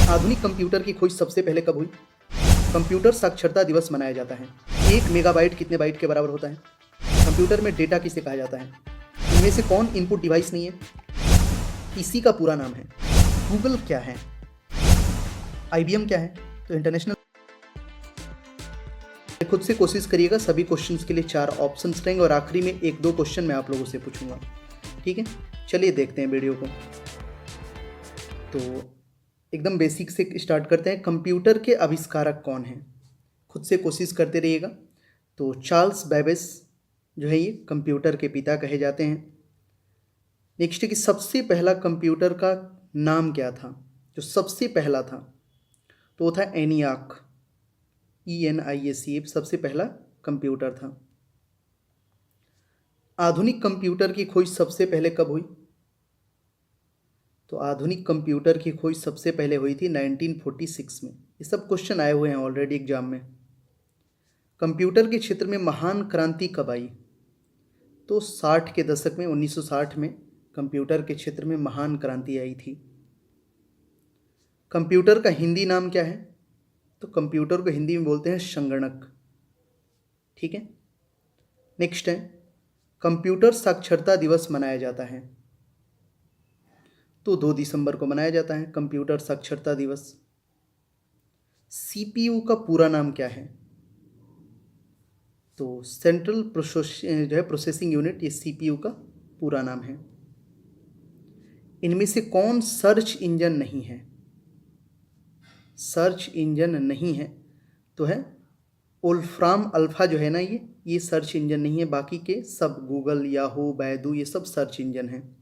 आधुनिक कंप्यूटर की खोज सबसे पहले कब हुई? कंप्यूटर साक्षरता दिवस मनाया जाता है। 1 मेगाबाइट कितने बाइट के बराबर होता है? कंप्यूटर में डेटा किसे कहा जाता है? इनमें से कौन इनपुट डिवाइस नहीं है? पीसी का पूरा नाम है। गूगल क्या है? आईबीएम क्या है? तो इंटरनेशनल। खुद से कोशिश करिएगा, सभी क्वेश्चंस के लिए 4 ऑप्शंस रहेंगे और आखिरी में 1-2 क्वेश्चन मैं आप लोगों से पूछूंगा। ठीक है, चलिए देखते हैं वीडियो को। तो एकदम बेसिक से स्टार्ट करते हैं। कंप्यूटर के आविष्कारक कौन हैं? खुद से कोशिश करते रहिएगा। तो चार्ल्स बेबेज जो है ये कंप्यूटर के पिता कहे जाते हैं। नेक्स्ट है कि सबसे पहला कंप्यूटर का नाम क्या था? जो सबसे पहला था तो वो था एनियाक, ENIAC, सबसे पहला कंप्यूटर था। आधुनिक कंप्यूटर की खोज सबसे पहले कब हुई? तो आधुनिक कंप्यूटर की खोज सबसे पहले हुई थी 1946 में। ये सब क्वेश्चन आए हुए हैं ऑलरेडी एग्जाम में। कंप्यूटर के क्षेत्र में महान क्रांति कब आई? तो 60 के दशक में, 1960 में कंप्यूटर के क्षेत्र में महान क्रांति आई थी। कंप्यूटर का हिंदी नाम क्या है? तो कंप्यूटर को हिंदी में बोलते हैं संगणक। ठीक है, नेक्स्ट है कंप्यूटर साक्षरता दिवस मनाया जाता है तो 2 दिसंबर को मनाया जाता है कंप्यूटर साक्षरता दिवस। सीपीयू का पूरा नाम क्या है? तो सेंट्रल प्रोसेसिंग यूनिट, ये सीपीयू का पूरा नाम है। इनमें से कौन सर्च इंजन नहीं है? सर्च इंजन नहीं है तो है वोल्फ्राम अल्फा जो है ना, ये सर्च इंजन नहीं है। बाकी के सब गूगल, याहू, बैदू, ये सब सर्च इंजन हैं।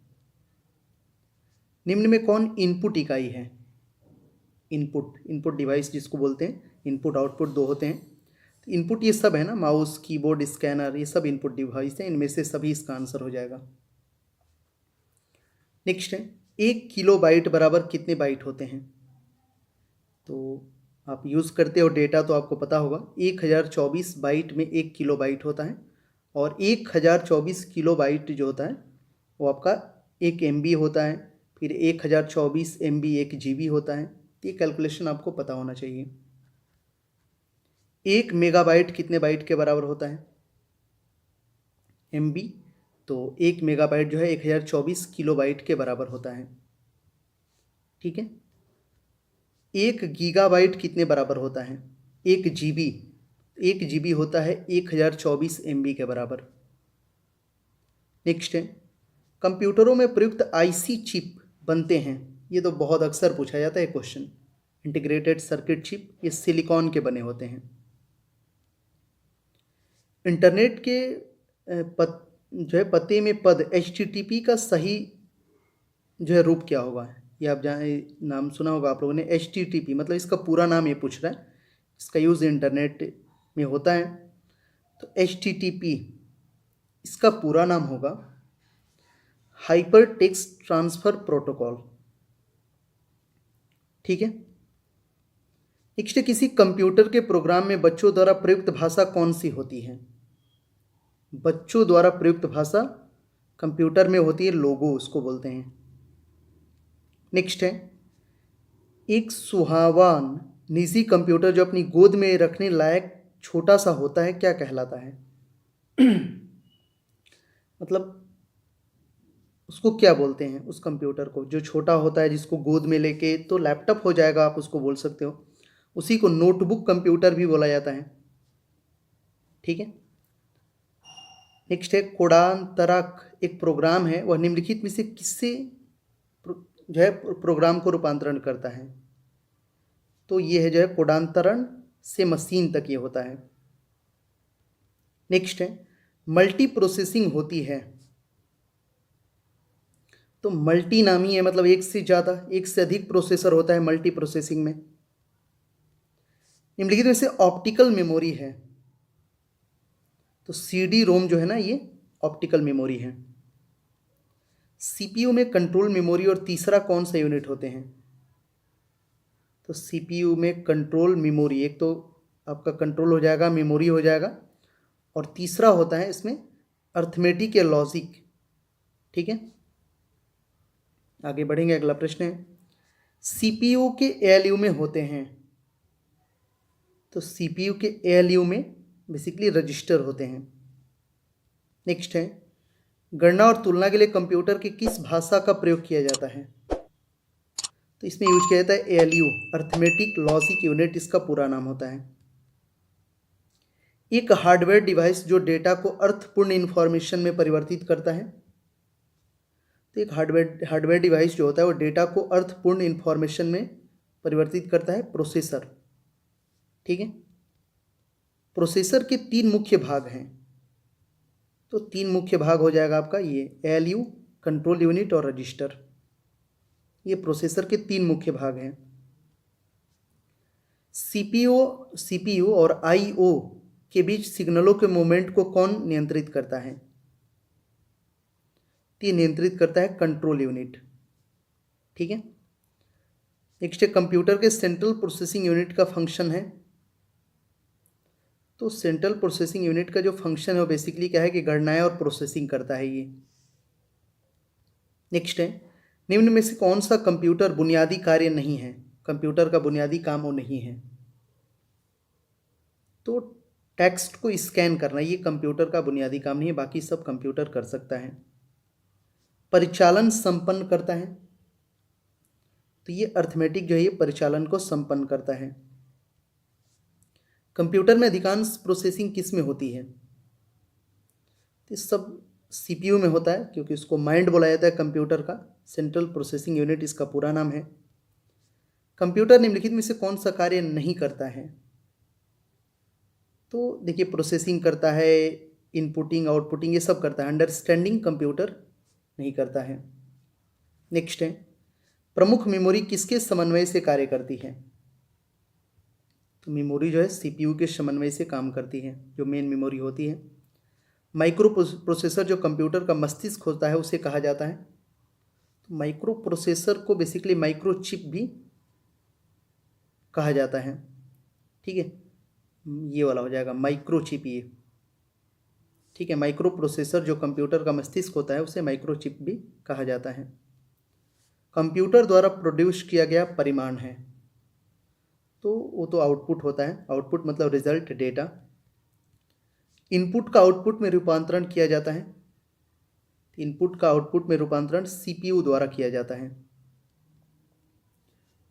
निम्न में कौन इनपुट इकाई है? इनपुट डिवाइस जिसको बोलते हैं, इनपुट आउटपुट 2 होते हैं। तो इनपुट ये सब है ना, माउस, कीबोर्ड, स्कैनर, ये सब इनपुट डिवाइस हैं। इनमें से सभी इसका आंसर हो जाएगा। नेक्स्ट है 1 किलोबाइट बराबर कितने बाइट होते हैं? तो आप यूज़ करते हो डेटा तो आपको पता होगा, 1024 बाइट में 1 किलोबाइट होता है और 1024 किलोबाइट जो होता है वो आपका 1 MB होता है। फिर 1024 MB 1 GB होता है। ये कैलकुलेशन आपको पता होना चाहिए। 1 मेगाबाइट कितने बाइट के बराबर होता है? MB। तो 1 मेगाबाइट जो है 1024 किलोबाइट के बराबर होता है। ठीक है, 1 गीगाबाइट कितने बराबर होता है? 1 GB होता है 1024 MB के बराबर। नेक्स्ट है कंप्यूटरों में प्रयुक्त IC चिप बनते हैं, ये तो बहुत अक्सर पूछा जाता है क्वेश्चन। इंटीग्रेटेड सर्किट चिप, ये सिलिकॉन के बने होते हैं। इंटरनेट के जो है पते में पद HTTP का सही जो है रूप क्या होगा? ये आप नाम सुना होगा आप लोगों ने, HTTP मतलब इसका पूरा नाम ये पूछ रहा है। इसका यूज़ इंटरनेट में होता है। तो HTTP इसका पूरा नाम होगा हाइपर टेक्स्ट ट्रांसफ़र प्रोटोकॉल। ठीक है, नेक्स्ट, किसी कंप्यूटर के प्रोग्राम में बच्चों द्वारा प्रयुक्त भाषा कौन सी होती है? बच्चों द्वारा प्रयुक्त भाषा कंप्यूटर में होती है लोगो, उसको बोलते हैं। नेक्स्ट है एक सुहावान निजी कंप्यूटर जो अपनी गोद में रखने लायक छोटा सा होता है क्या कहलाता है? मतलब उसको क्या बोलते हैं? उस कंप्यूटर को जो छोटा होता है, जिसको गोद में लेके, तो लैपटॉप हो जाएगा, आप उसको बोल सकते हो। उसी को नोटबुक कंप्यूटर भी बोला जाता है। ठीक है, नेक्स्ट है कोडांतरक एक प्रोग्राम है, वह निम्नलिखित में से किससे जो है प्रोग्राम को रूपांतरण करता है? तो ये है जो है कोडांतरण से मशीन तक ये होता है। नेक्स्ट है मल्टी प्रोसेसिंग होती है तो मल्टी नामी है, मतलब एक से ज़्यादा, एक से अधिक प्रोसेसर होता है मल्टी प्रोसेसिंग में। निम्नलिखित में से ऑप्टिकल मेमोरी है तो CD-ROM जो है ना, ये ऑप्टिकल मेमोरी है। CPU में कंट्रोल मेमोरी और तीसरा कौन सा यूनिट होते हैं? तो CPU में कंट्रोल मेमोरी, एक तो आपका कंट्रोल हो जाएगा, मेमोरी हो जाएगा, और तीसरा होता है इसमें अर्थमेटिक या लॉजिक। ठीक है, आगे बढ़ेंगे। अगला प्रश्न है सीपीयू के एएलयू में होते हैं। तो सीपीयू के एएलयू में बेसिकली रजिस्टर होते हैं। नेक्स्ट है, गणना और तुलना के लिए कंप्यूटर की किस भाषा का प्रयोग किया जाता है? तो इसमें यूज किया जाता है एएलयू, अर्थमेटिक लॉजिक यूनिट इसका पूरा नाम होता है। एक हार्डवेयर डिवाइस जो डेटा को अर्थपूर्ण इंफॉर्मेशन में परिवर्तित करता है। तो एक हार्डवेयर डिवाइस जो होता है वो डेटा को अर्थपूर्ण इंफॉर्मेशन में परिवर्तित करता है, प्रोसेसर। ठीक है, प्रोसेसर के 3 मुख्य भाग हैं। तो 3 मुख्य भाग हो जाएगा आपका ये एएलयू, कंट्रोल यूनिट और रजिस्टर। ये प्रोसेसर के 3 मुख्य भाग हैं। सीपीयू और आईओ के बीच सिग्नलों के मूवमेंट को कौन नियंत्रित करता है? ये नियंत्रित करता है कंट्रोल यूनिट। ठीक है, नेक्स्ट है, कंप्यूटर के सेंट्रल प्रोसेसिंग यूनिट का फंक्शन है। तो सेंट्रल प्रोसेसिंग यूनिट का जो फंक्शन है वो बेसिकली क्या है कि गणनाएं और प्रोसेसिंग करता है ये। नेक्स्ट है, निम्न में से कौन सा कंप्यूटर बुनियादी कार्य नहीं है? कंप्यूटर का बुनियादी काम वो नहीं है। तो टेक्स्ट को स्कैन करना ये कंप्यूटर का बुनियादी काम नहीं है, बाकी सब कंप्यूटर कर सकता है। परिचालन संपन्न करता है, तो ये अर्थमेटिक जो है ये परिचालन को संपन्न करता है। कंप्यूटर में अधिकांश प्रोसेसिंग किस में होती है? तो सब सीपीयू में होता है, क्योंकि उसको माइंड बोला जाता है कंप्यूटर का, सेंट्रल प्रोसेसिंग यूनिट इसका पूरा नाम है। कंप्यूटर निम्नलिखित में से कौन सा कार्य नहीं करता है? तो देखिए, प्रोसेसिंग करता है, इनपुटिंग आउटपुटिंग ये सब करता है, अंडरस्टैंडिंग कंप्यूटर नहीं करता है। नेक्स्ट है, प्रमुख मेमोरी किसके समन्वय से कार्य करती है? तो मेमोरी जो है सीपीयू के समन्वय से काम करती है, जो मेन मेमोरी होती है। माइक्रो प्रोसेसर जो कंप्यूटर का मस्तिष्क होता है उसे कहा जाता है। तो माइक्रो प्रोसेसर को बेसिकली माइक्रो चिप भी कहा जाता है। ठीक है, ये वाला हो जाएगा माइक्रो चिप ये। ठीक है, माइक्रो प्रोसेसर जो कंप्यूटर का मस्तिष्क होता है उसे माइक्रो चिप भी कहा जाता है। कंप्यूटर द्वारा प्रोड्यूस किया गया परिमाण है, तो वो तो आउटपुट होता है। आउटपुट मतलब रिजल्ट, डेटा। इनपुट का आउटपुट में रूपांतरण किया जाता है। इनपुट का आउटपुट में रूपांतरण सीपीयू द्वारा किया जाता है।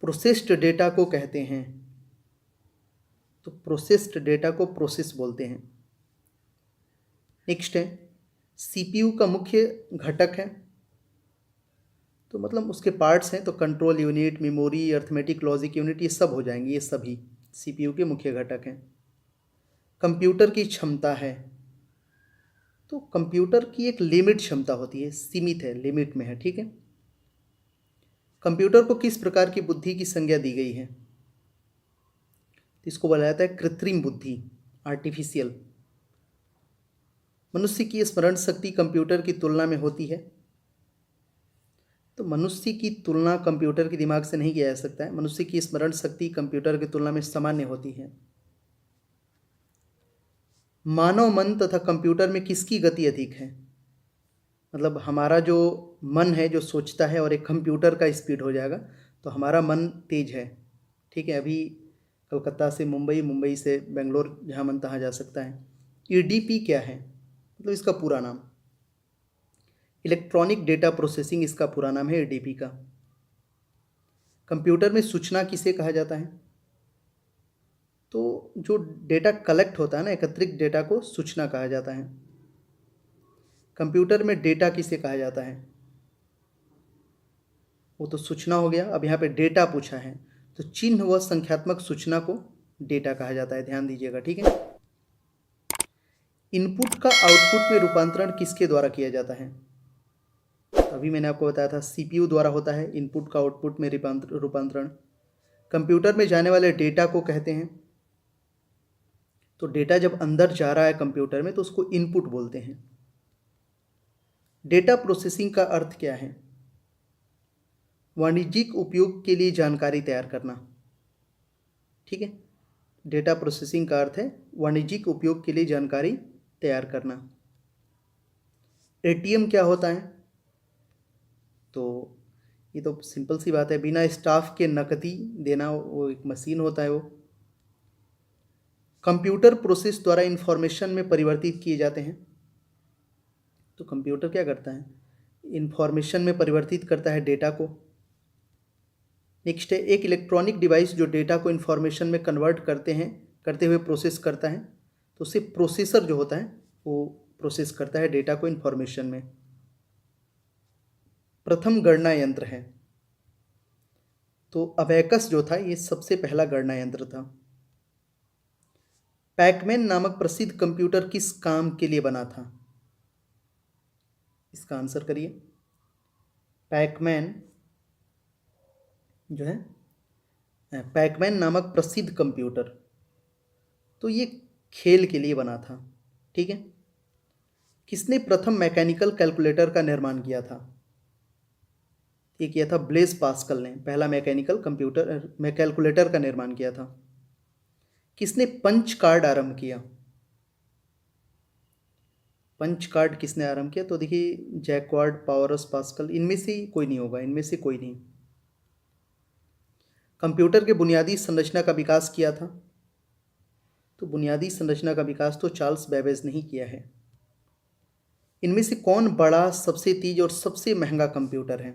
प्रोसेस्ड डेटा को कहते हैं, तो प्रोसेस्ड डेटा को प्रोसेस बोलते हैं। नेक्स्ट है, सीपीयू का मुख्य घटक है, तो मतलब उसके पार्ट्स हैं, तो control unit, memory, arithmetic logic unit ये सब हो जाएंगे, ये सभी सीपीयू के मुख्य घटक हैं। कंप्यूटर की क्षमता है, तो कंप्यूटर की एक लिमिट क्षमता होती है, सीमित है, लिमिट में है। ठीक है, कंप्यूटर को किस प्रकार की बुद्धि की संज्ञा दी गई है? इसको बोला जाता है कृत्रिम बुद्धि, आर्टिफिशियल। मनुष्य की स्मरण शक्ति कंप्यूटर की तुलना में होती है, तो मनुष्य की तुलना कंप्यूटर के दिमाग से नहीं किया जा सकता है। मनुष्य की स्मरण शक्ति कंप्यूटर की तुलना में सामान्य होती है। मानव मन तथा कंप्यूटर में किसकी गति अधिक है? मतलब हमारा जो मन है जो सोचता है, और एक कंप्यूटर का स्पीड हो जाएगा, तो हमारा मन तेज है। ठीक है, अभी कलकत्ता से मुंबई, मुंबई से बेंगलोर, जहाँ मन तहाँ जा सकता है। ईडीपी क्या है? मतलब इसका पूरा नाम इलेक्ट्रॉनिक डेटा प्रोसेसिंग, इसका पूरा नाम है ईडीपी का। कंप्यूटर में सूचना किसे कहा जाता है? तो जो डेटा कलेक्ट होता है ना, एकत्रित डेटा को सूचना कहा जाता है। कंप्यूटर में डेटा किसे कहा जाता है? वो तो सूचना हो गया, अब यहाँ पे डेटा पूछा है, तो चिन्ह व संख्यात्मक सूचना को डेटा कहा जाता है, ध्यान दीजिएगा। ठीक है, इनपुट का आउटपुट में रूपांतरण किसके द्वारा किया जाता है? अभी मैंने आपको बताया था सीपीयू द्वारा होता है इनपुट का आउटपुट में रूपांतरण। कंप्यूटर में जाने वाले डेटा को कहते हैं, तो डेटा जब अंदर जा रहा है कंप्यूटर में तो उसको इनपुट बोलते हैं। डेटा प्रोसेसिंग का अर्थ क्या है? वाणिज्यिक उपयोग के लिए जानकारी तैयार करना। ठीक है, डेटा प्रोसेसिंग का अर्थ है वाणिज्यिक उपयोग के लिए जानकारी तैयार करना। एटीएम क्या होता है? तो ये तो सिंपल सी बात है, बिना स्टाफ के नकदी देना वो एक मशीन होता है वो। कंप्यूटर प्रोसेस द्वारा इंफॉर्मेशन में परिवर्तित किए जाते हैं। तो कंप्यूटर क्या करता है, इंफॉर्मेशन में परिवर्तित करता है डेटा को। नेक्स्ट है एक इलेक्ट्रॉनिक डिवाइस जो डेटा को इंफॉर्मेशन में कन्वर्ट करते हुए प्रोसेस करता है, तो उससे प्रोसेसर जो होता है वो प्रोसेस करता है डेटा को इंफॉर्मेशन में। प्रथम गणना यंत्र है, तो अबेकस जो था ये सबसे पहला गणना यंत्र था। पैकमैन नामक प्रसिद्ध कंप्यूटर किस काम के लिए बना था? इसका आंसर करिए। पैकमैन जो है, पैकमैन नामक प्रसिद्ध कंप्यूटर, तो ये खेल के लिए बना था। ठीक है। किसने प्रथम मैकेनिकल कैलकुलेटर का निर्माण किया था? ये किया था ब्लेज पास्कल ने, पहला मैकेनिकल कैलकुलेटर का निर्माण किया था। किसने पंच कार्ड आरंभ किया? पंच कार्ड किसने आरंभ किया? तो देखिए जैक्वार्ड, पावरस, पास्कल, इनमें से कोई नहीं होगा, इनमें से कोई नहीं। कंप्यूटर के बुनियादी संरचना का विकास किया था? तो बुनियादी संरचना का विकास तो चार्ल्स बेबेज ने ही किया है। इनमें से कौन बड़ा, सबसे तेज और सबसे महंगा कंप्यूटर है?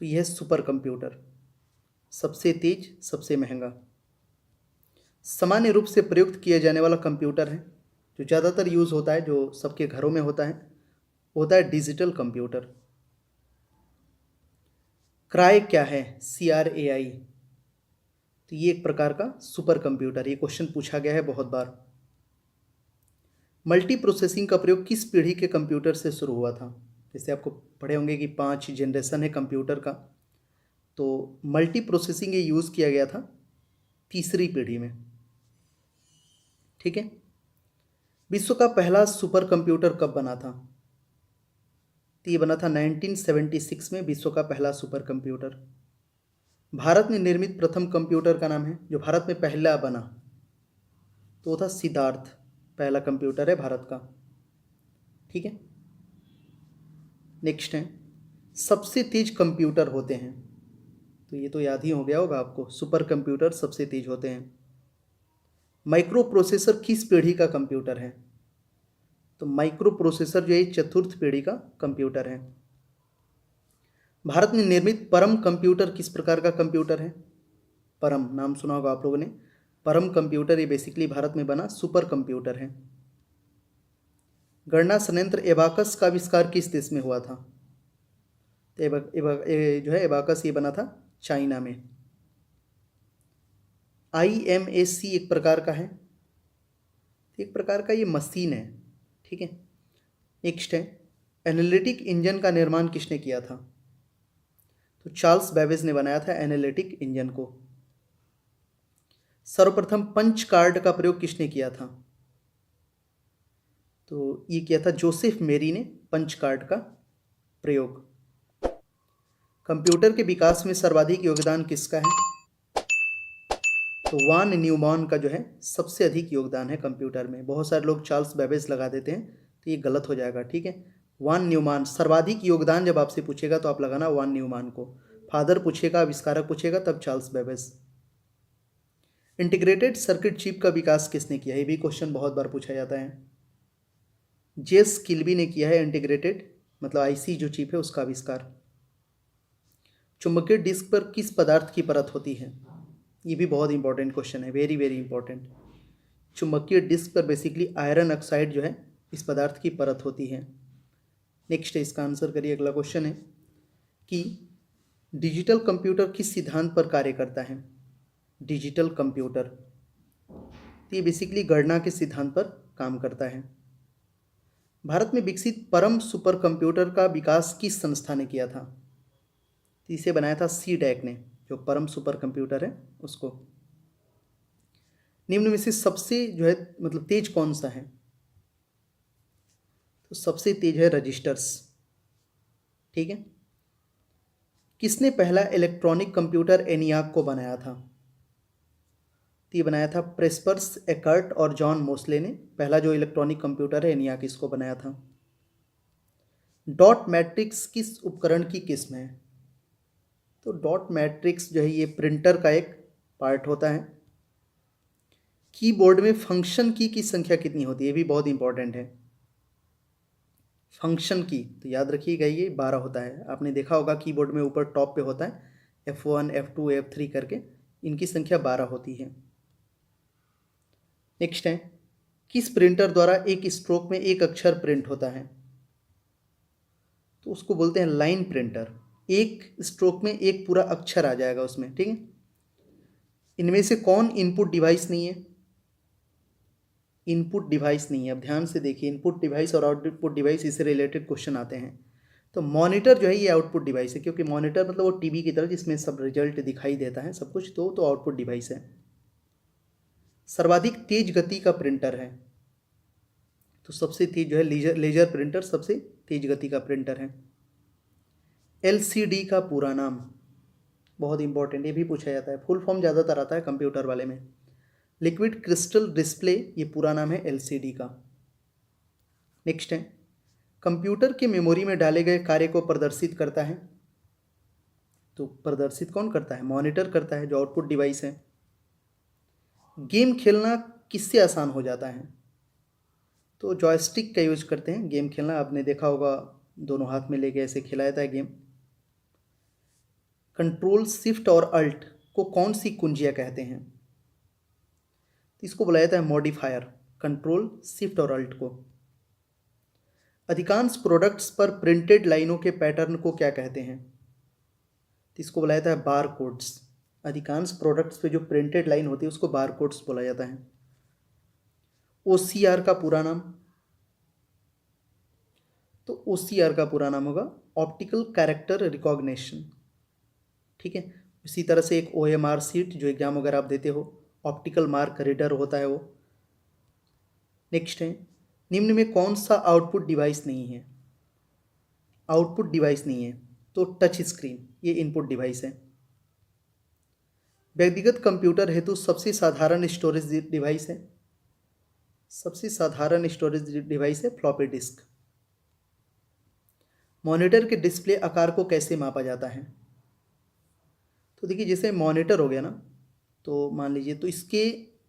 तो यह है सुपर कंप्यूटर, सबसे तेज, सबसे महंगा। सामान्य रूप से प्रयुक्त किया जाने वाला कंप्यूटर है, जो ज़्यादातर यूज़ होता है, जो सबके घरों में होता है डिजिटल कंप्यूटर। क्राई क्या है? CRAI, तो ये एक प्रकार का सुपर कंप्यूटर, ये क्वेश्चन पूछा गया है बहुत बार। मल्टी प्रोसेसिंग का प्रयोग किस पीढ़ी के कंप्यूटर से शुरू हुआ था? जैसे आपको पढ़े होंगे कि 5 जनरेशन है कंप्यूटर का, तो मल्टी प्रोसेसिंग ये यूज़ किया गया था तीसरी पीढ़ी में। ठीक है। विश्व का पहला सुपर कंप्यूटर कब बना था? तो ये बना था 1976 में, विश्व का पहला सुपर कंप्यूटर। भारत में निर्मित प्रथम कंप्यूटर का नाम है, जो भारत में पहला बना, तो वो था सिद्धार्थ, पहला कंप्यूटर है भारत का। ठीक है। नेक्स्ट है सबसे तेज कंप्यूटर होते हैं, तो ये तो याद ही हो गया होगा आपको, सुपर कंप्यूटर सबसे तेज होते हैं। माइक्रो प्रोसेसर किस पीढ़ी का कंप्यूटर है? तो माइक्रो प्रोसेसर जो है चतुर्थ पीढ़ी का कंप्यूटर है। भारत में निर्मित परम कंप्यूटर किस प्रकार का कंप्यूटर है? परम नाम सुना होगा आप लोगों ने, परम कंप्यूटर, ये बेसिकली भारत में बना सुपर कंप्यूटर है। गणना संयंत्र एबाकस का आविष्कार किस देश में हुआ था? तो जो है एबाकस ये बना था चाइना में। IMAC एक प्रकार का है, एक प्रकार का ये मशीन है। ठीक है। नेक्स्ट है एनालिटिक इंजन का निर्माण किसने किया था? तो चार्ल्स बेबेज ने बनाया था एनालिटिक इंजन को। सर्वप्रथम पंच कार्ड का प्रयोग किसने किया था? तो ये किया था जोसेफ मेरी ने, पंच कार्ड का प्रयोग। कंप्यूटर के विकास में सर्वाधिक योगदान किसका है? तो वान न्यूमैन का जो है सबसे अधिक योगदान है कंप्यूटर में। बहुत सारे लोग चार्ल्स बेबेज लगा देते हैं, तो ये गलत हो जाएगा। ठीक है। वान न्यूमैन, सर्वाधिक योगदान जब आपसे पूछेगा तो आप लगाना वान न्यूमैन को। फादर पूछेगा, आविष्कारक पूछेगा, तब Charles Babbage. Integrated circuit chip का विकास किसने किया? ये भी क्वेश्चन बहुत बार पूछा जाता है। जेस किल्बी ने किया है इंटीग्रेटेड, मतलब IC जो चिप है उसका आविष्कार। चुंबकीय डिस्क पर किस पदार्थ की परत होती है? ये भी बहुत इंपॉर्टेंट क्वेश्चन है, वेरी वेरी इंपॉर्टेंट। चुंबकीय डिस्क पर बेसिकली आयरन ऑक्साइड जो है इस पदार्थ की परत होती है। नेक्स्ट है, इसका आंसर करिए। अगला क्वेश्चन है कि डिजिटल कंप्यूटर किस सिद्धांत पर कार्य करता है? डिजिटल कंप्यूटर, तो ये बेसिकली गणना के सिद्धांत पर काम करता है। भारत में विकसित परम सुपर कंप्यूटर का विकास किस संस्था ने किया था? तो इसे बनाया था CDAC ने, जो परम सुपर कंप्यूटर है उसको। निम्न में से सबसे जो है मतलब तेज कौन सा है? तो सबसे तेज है रजिस्टर्स। ठीक है। किसने पहला इलेक्ट्रॉनिक कंप्यूटर ENIAC को बनाया था? तो ये बनाया था प्रेस्पर्स एकर्ट और जॉन मोस्ले ने। पहला जो इलेक्ट्रॉनिक कंप्यूटर है ENIAC, इसको बनाया था। डॉट मैट्रिक्स किस उपकरण की किस्म है? तो डॉट मैट्रिक्स जो है ये प्रिंटर का एक पार्ट होता है। कीबोर्ड में फंक्शन की संख्या कितनी होती है, ये भी बहुत इंपॉर्टेंट है। फंक्शन की तो याद रखिएगा ये 12 होता है। आपने देखा होगा कीबोर्ड में ऊपर टॉप पे होता है F1 F2 F3 करके, इनकी संख्या 12 होती है। नेक्स्ट है, किस प्रिंटर द्वारा एक स्ट्रोक में एक अक्षर प्रिंट होता है? तो उसको बोलते हैं लाइन प्रिंटर। एक स्ट्रोक में एक पूरा अक्षर आ जाएगा उसमें, ठीक है। इनमें से कौन इनपुट डिवाइस नहीं है? इनपुट डिवाइस नहीं है। अब ध्यान से देखिए, इनपुट डिवाइस और आउटपुट डिवाइस इससे रिलेटेड क्वेश्चन आते हैं। तो मॉनिटर जो है ये आउटपुट डिवाइस है, क्योंकि मॉनिटर मतलब वो टीवी की तरह जिसमें सब रिजल्ट दिखाई देता है सब कुछ, तो आउटपुट डिवाइस है। सर्वाधिक तेज गति का प्रिंटर है, तो सबसे तेज जो है लेजर प्रिंटर सबसे तेज गति का प्रिंटर है। LCD का पूरा नाम बहुत इंपॉर्टेंट, ये भी पूछा जाता है, फुल फॉर्म ज़्यादातर आता है कंप्यूटर वाले में। लिक्विड क्रिस्टल डिस्प्ले, ये पूरा नाम है LCD का। नेक्स्ट है, कंप्यूटर के मेमोरी में डाले गए कार्य को प्रदर्शित करता है। तो प्रदर्शित कौन करता है? मॉनिटर करता है, जो आउटपुट डिवाइस है। गेम खेलना किससे आसान हो जाता है? तो जॉयस्टिक का यूज करते हैं गेम खेलना। आपने देखा होगा दोनों हाथ में लेके ऐसे खिलाया जाता है गेम। कंट्रोल शिफ्ट और अल्ट को कौन सी कुंजियाँ कहते हैं? तो इसको बुलाया जाता है मॉडिफायर, कंट्रोल शिफ्ट और अल्ट को। अधिकांश प्रोडक्ट्स पर प्रिंटेड लाइनों के पैटर्न को क्या कहते हैं? तो इसको बुलाया जाता है बार कोड्स। अधिकांश प्रोडक्ट्स पे जो प्रिंटेड लाइन होती है उसको बार कोड्स बोला जाता है। OCR का पूरा नाम? तो OCR का पूरा नाम होगा ऑप्टिकल कैरेक्टर रिकॉग्निशन, ठीक है। इसी तरह से एक OMR सीट, जो एग्जाम वगैरह आप देते हो, ऑप्टिकल मार्क रीडर होता है वो। नेक्स्ट है, निम्न में कौन सा आउटपुट डिवाइस नहीं है? आउटपुट डिवाइस नहीं है तो टच स्क्रीन, ये इनपुट डिवाइस है। व्यक्तिगत कंप्यूटर हेतु सबसे साधारण स्टोरेज डिवाइस है? सबसे साधारण स्टोरेज डिवाइस है फ्लॉपी डिस्क। मॉनिटर के डिस्प्ले आकार को कैसे मापा जाता है? तो देखिए, जैसे मॉनिटर हो गया ना, तो मान लीजिए, तो इसके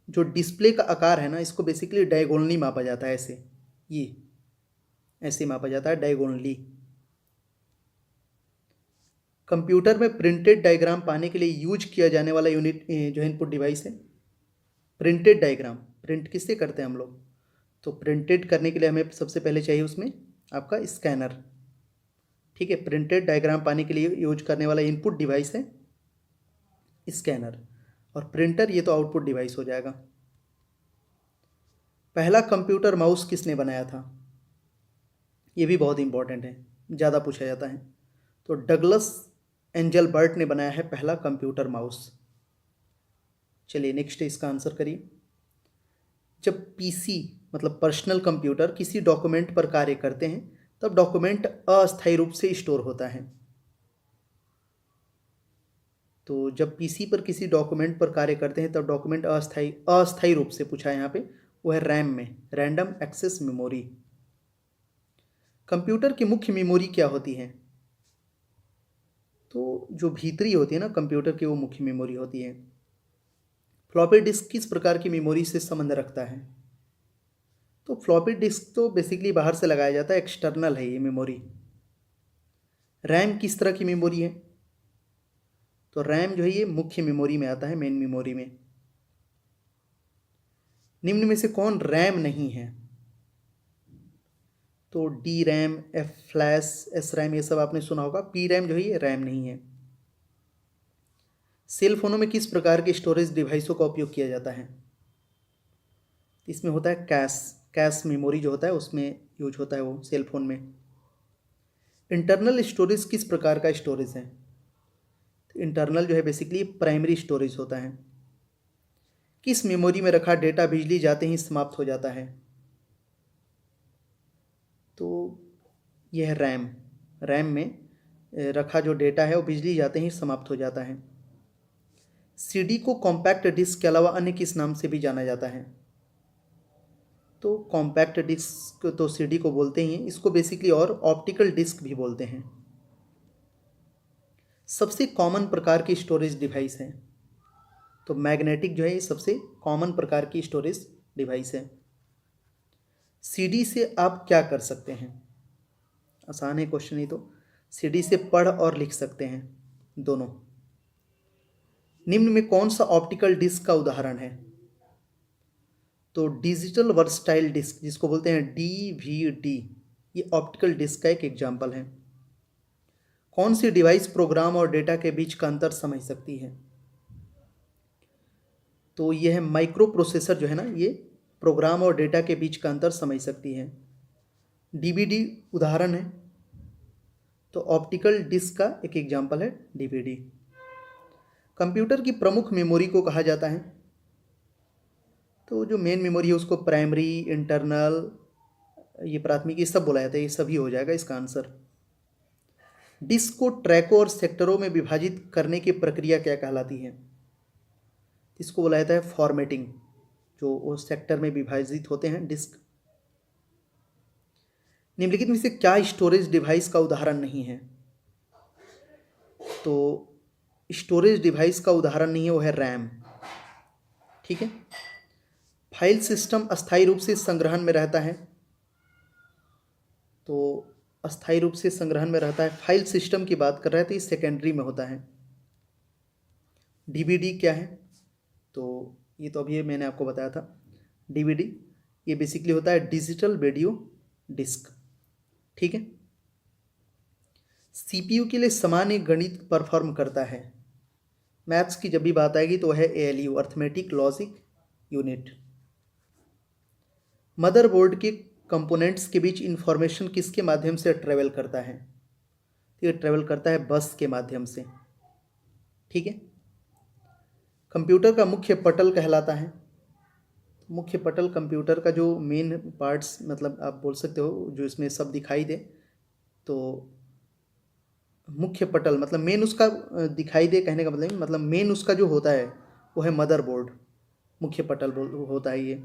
जो डिस्प्ले का आकार है ना, इसको बेसिकली डायगोनली मापा जाता है। ऐसे ये ऐसे मापा जाता है डायगोनली। कंप्यूटर में प्रिंटेड डायग्राम पाने के लिए यूज किया जाने वाला यूनिट जो है इनपुट डिवाइस है प्रिंटेड डायग्राम। प्रिंट किससे करते हैं हम लोग? तो प्रिंटेड करने के लिए हमें सबसे पहले चाहिए उसमें आपका स्कैनर, ठीक है। प्रिंटेड डायग्राम पाने के लिए यूज करने वाला इनपुट डिवाइस है स्कैनर, और प्रिंटर ये तो आउटपुट डिवाइस हो जाएगा। पहला कंप्यूटर माउस किसने बनाया था? ये भी बहुत इंपॉर्टेंट है, ज़्यादा पूछा जाता है। तो डगलस एंजलबर्ट ने बनाया है पहला कंप्यूटर माउस। चलिए नेक्स्ट इसका आंसर करिए। जब PC मतलब पर्सनल कंप्यूटर किसी डॉक्यूमेंट पर कार्य करते हैं तब डॉक्यूमेंट अस्थायी रूप से स्टोर होता है। तो जब PC पर किसी डॉक्यूमेंट पर कार्य करते हैं तब डॉक्यूमेंट अस्थायी रूप से पूछा है यहाँ पे, वो है रैम में, रैंडम एक्सेस मेमोरी। कंप्यूटर की मुख्य मेमोरी क्या होती है? तो जो भीतरी होती है ना कंप्यूटर की, वो मुख्य मेमोरी होती है। फ्लॉपी डिस्क किस प्रकार की मेमोरी से संबंध रखता है? तो फ्लॉपी डिस्क तो बेसिकली बाहर से लगाया जाता है, एक्सटर्नल है ये मेमोरी। रैम किस तरह की मेमोरी है? तो रैम जो है ये मुख्य मेमोरी में आता है, मेन मेमोरी में। निम्न में से कौन रैम नहीं है? तो DRAM, फ्लैश, SRAM ये सब आपने सुना होगा। PRAM जो है ये रैम नहीं है। सेल फोनों में किस प्रकार के स्टोरेज डिवाइसों का उपयोग किया जाता है? इसमें होता है कैश मेमोरी जो होता है उसमें यूज होता है वो सेल फोन में। इंटरनल स्टोरेज किस प्रकार का स्टोरेज है? तो इंटरनल जो है बेसिकली प्राइमरी स्टोरेज होता है। किस मेमोरी में रखा डेटा बिजली जाते ही समाप्त हो जाता है? तो यह है रैम में रखा जो डेटा है वो बिजली जाते ही समाप्त हो जाता है। CD को कॉम्पैक्ट डिस्क के अलावा अन्य किस नाम से भी जाना जाता है? तो कॉम्पैक्ट डिस्क तो CD को बोलते ही हैं, इसको बेसिकली और ऑप्टिकल डिस्क भी बोलते हैं। सबसे कॉमन प्रकार की स्टोरेज डिवाइस है। तो मैग्नेटिक जो है ये सबसे कॉमन प्रकार की स्टोरेज डिवाइस है। सीडी से आप क्या कर सकते हैं? आसान है क्वेश्चन, ही तो सीडी से पढ़ और लिख सकते हैं दोनों। निम्न में कौन सा ऑप्टिकल डिस्क का उदाहरण है? तो डिजिटल वर्सटाइल डिस्क, जिसको बोलते हैं डीवीडी, ये ऑप्टिकल डिस्क का एक एग्जाम्पल है। कौन सी डिवाइस प्रोग्राम और डेटा के बीच का अंतर समझ सकती है? तो यह है माइक्रो प्रोसेसर जो है ना, ये प्रोग्राम और डेटा के बीच का अंतर समझ सकती है। डीवीडी उदाहरण है, तो ऑप्टिकल डिस्क का एक एग्जाम्पल है डीवीडी। कंप्यूटर की प्रमुख मेमोरी को कहा जाता है? तो जो मेन मेमोरी है उसको प्राइमरी, इंटरनल, ये प्राथमिक, ये सब बोला जाता है, ये सभी हो जाएगा इसका आंसर। डिस्क को ट्रैकों और सेक्टरों में विभाजित करने की प्रक्रिया क्या कहलाती है? इसको बोला जाता है फॉर्मेटिंग, जो वो सेक्टर में विभाजित होते हैं डिस्क। निम्नलिखित में से क्या स्टोरेज डिवाइस का उदाहरण नहीं है? तो स्टोरेज डिवाइस का उदाहरण नहीं है, वो है रैम। ठीक है। फाइल सिस्टम अस्थायी रूप से संग्रहण में रहता है? तो अस्थायी रूप से संग्रहण में रहता है, फाइल सिस्टम की बात कर रहे थे, सेकेंडरी में होता है। डीवीडी क्या है? तो ये तो अभी मैंने आपको बताया था। डीवीडी ये बेसिकली होता है डिजिटल वीडियो डिस्क। ठीक है। सीपीयू के लिए सामान्य गणित परफॉर्म करता है? मैथ्स की जब भी बात आएगी तो है ALU, arithmetic logic unit. Motherboard के कंपोनेंट्स के बीच इंफॉर्मेशन किसके माध्यम से ट्रेवल करता है? ये ट्रेवल करता है बस के माध्यम से। ठीक है। कंप्यूटर का मुख्य पटल कहलाता है? मुख्य पटल कंप्यूटर का जो मेन पार्ट्स, मतलब आप बोल सकते हो जो इसमें सब दिखाई दे, तो मुख्य पटल मतलब मेन उसका दिखाई दे, कहने का मतलब मेन उसका जो होता है वो है मदरबोर्ड, मुख्य पटल होता है ये।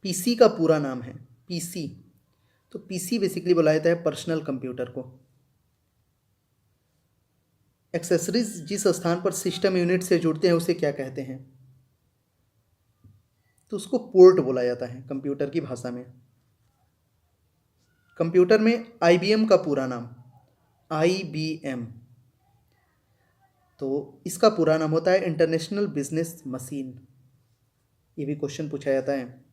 पीसी का पूरा नाम है? पीसी, तो पीसी बेसिकली बुलाया जाता है पर्सनल कंप्यूटर को। एक्सेसरीज जिस स्थान पर सिस्टम यूनिट से जुड़ते हैं उसे क्या कहते हैं? तो उसको पोर्ट बोला जाता है कंप्यूटर की भाषा में। कंप्यूटर में आईबीएम का पूरा नाम? आईबीएम, तो इसका पूरा नाम होता है इंटरनेशनल बिजनेस मशीन। ये भी क्वेश्चन पूछा जाता है।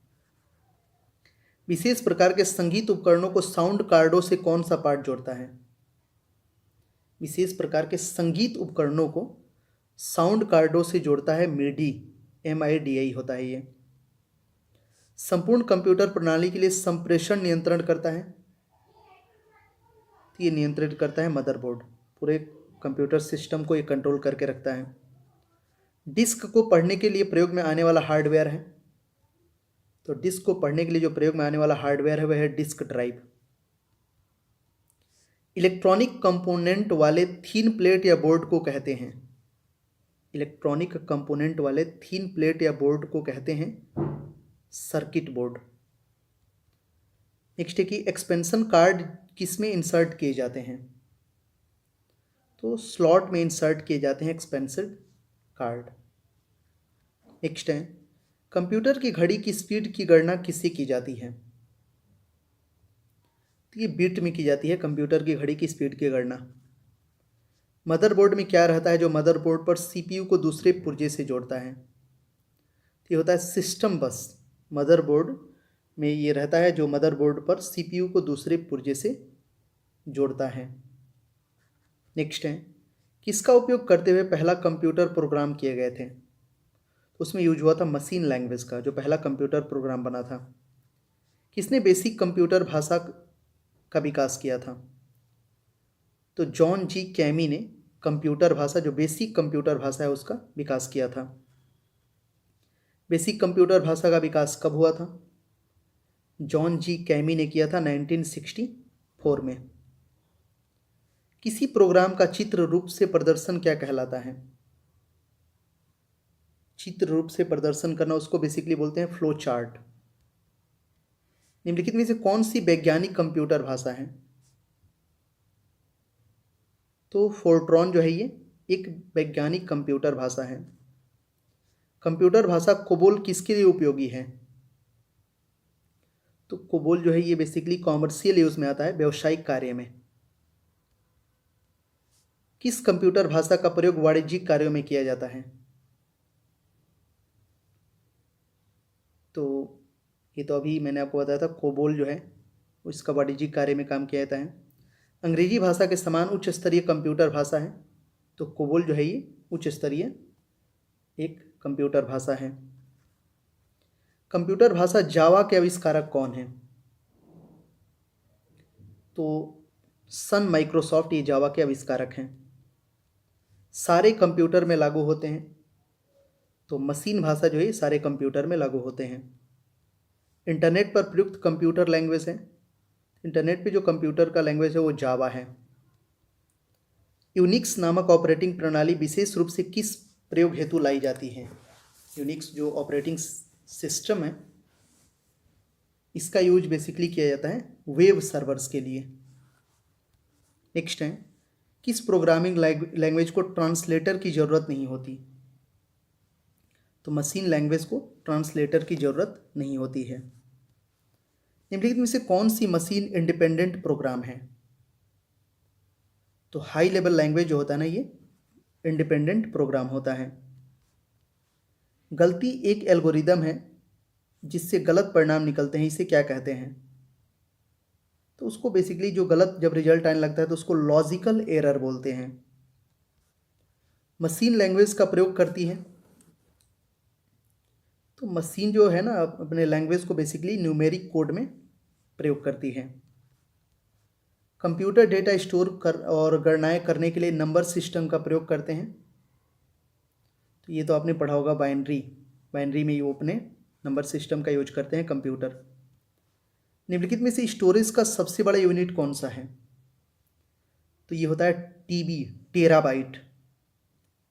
विशेष प्रकार के संगीत उपकरणों को साउंड कार्डों से कौन सा पार्ट जोड़ता है? विशेष प्रकार के संगीत उपकरणों को साउंड कार्डों से जोड़ता है मिडी, MIDI होता है ये। संपूर्ण कंप्यूटर प्रणाली के लिए संप्रेषण नियंत्रण करता है? तो ये नियंत्रित करता है मदरबोर्ड, पूरे कंप्यूटर सिस्टम को ये कंट्रोल करके रखता है। डिस्क को पढ़ने के लिए प्रयोग में आने वाला हार्डवेयर है? तो डिस्क को पढ़ने के लिए जो प्रयोग में आने वाला हार्डवेयर है वह है डिस्क ड्राइव। इलेक्ट्रॉनिक कंपोनेंट वाले थीन प्लेट या बोर्ड को कहते हैं? इलेक्ट्रॉनिक कंपोनेंट वाले थीन प्लेट या बोर्ड को कहते हैं सर्किट बोर्ड। नेक्स्ट है कि एक्सपेंशन कार्ड किस में इंसर्ट किए जाते हैं? तो स्लॉट में इंसर्ट किए जाते हैं एक्सपेंशन कार्ड। नेक्स्ट है कंप्यूटर की घड़ी की स्पीड की गणना किससे की जाती है? तो ये बिट में की जाती है कंप्यूटर की घड़ी की स्पीड की गणना। मदरबोर्ड में क्या रहता है जो मदरबोर्ड पर सीपीयू को दूसरे पुर्जे से जोड़ता है? तो ये होता है सिस्टम बस। मदरबोर्ड में ये रहता है जो मदरबोर्ड पर सीपीयू को दूसरे पुर्जे से जोड़ता है। नेक्स्ट है किसका उपयोग करते हुए पहला कंप्यूटर प्रोग्राम किए गए थे? तो उसमें यूज हुआ था मशीन लैंग्वेज का, जो पहला कंप्यूटर प्रोग्राम बना था। किसने बेसिक कंप्यूटर भाषा का विकास किया था? तो जॉन जी कैमी ने कंप्यूटर भाषा, जो बेसिक कंप्यूटर भाषा है उसका विकास किया था। बेसिक कंप्यूटर भाषा का विकास कब हुआ था? जॉन जी कैमी ने किया था 1964 में। किसी प्रोग्राम का चित्र रूप से प्रदर्शन क्या कहलाता है? चित्र रूप से प्रदर्शन करना उसको बेसिकली बोलते हैं फ्लो चार्ट। निम्नलिखित में से कौन सी वैज्ञानिक कंप्यूटर भाषा है? तो फोर्ट्रॉन जो है ये एक वैज्ञानिक कंप्यूटर भाषा है। कंप्यूटर भाषा कोबोल किसके लिए उपयोगी है? तो कोबोल जो है ये बेसिकली कॉमर्शियल यूज में आता है, व्यावसायिक कार्य में। किस कंप्यूटर भाषा का प्रयोग वाणिज्यिक कार्यों में किया जाता है? तो ये तो अभी मैंने आपको बताया था, कोबोल जो है उसका वाणिज्यिक कार्य में काम किया जाता है। अंग्रेजी भाषा के समान उच्च स्तरीय कंप्यूटर भाषा है, तो कोबोल जो है ये उच्च स्तरीय एक कंप्यूटर भाषा है। कंप्यूटर भाषा जावा के आविष्कारक कौन है? तो सन माइक्रोसॉफ्ट ये जावा के आविष्कारक हैं। सारे कंप्यूटर में लागू होते हैं, तो मशीन भाषा जो है सारे कंप्यूटर में लागू होते हैं। इंटरनेट पर प्रयुक्त कंप्यूटर लैंग्वेज है, इंटरनेट पे जो कंप्यूटर का लैंग्वेज है वो जावा है। यूनिक्स नामक ऑपरेटिंग प्रणाली विशेष रूप से किस प्रयोग हेतु लाई जाती है? यूनिक्स जो ऑपरेटिंग सिस्टम है इसका यूज बेसिकली किया जाता है वेब सर्वर्स के लिए। नेक्स्ट है, किस प्रोग्रामिंग लैंग्वेज को ट्रांसलेटर की ज़रूरत नहीं होती? तो मशीन लैंग्वेज को ट्रांसलेटर की ज़रूरत नहीं होती है। निम्नलिखित में से कौन सी मशीन इंडिपेंडेंट प्रोग्राम है? तो हाई लेवल लैंग्वेज जो होता है ना ये इंडिपेंडेंट प्रोग्राम होता है। गलती एक एल्गोरिदम है जिससे गलत परिणाम निकलते हैं, इसे क्या कहते हैं? तो उसको बेसिकली जो गलत जब रिजल्ट आने लगता है तो उसको लॉजिकल एरर बोलते हैं। मशीन लैंग्वेज का प्रयोग करती है, तो मशीन जो है ना अपने लैंग्वेज को बेसिकली न्यूमेरिक कोड में प्रयोग करती है। कंप्यूटर डेटा स्टोर कर और गणनाएं करने के लिए नंबर सिस्टम का प्रयोग करते हैं, तो ये तो आपने पढ़ा होगा बाइनरी में वो अपने नंबर सिस्टम का यूज करते हैं कंप्यूटर। निम्नलिखित में से स्टोरेज का सबसे बड़ा यूनिट कौन सा है? तो ये होता है टीबी, टेराबाइट।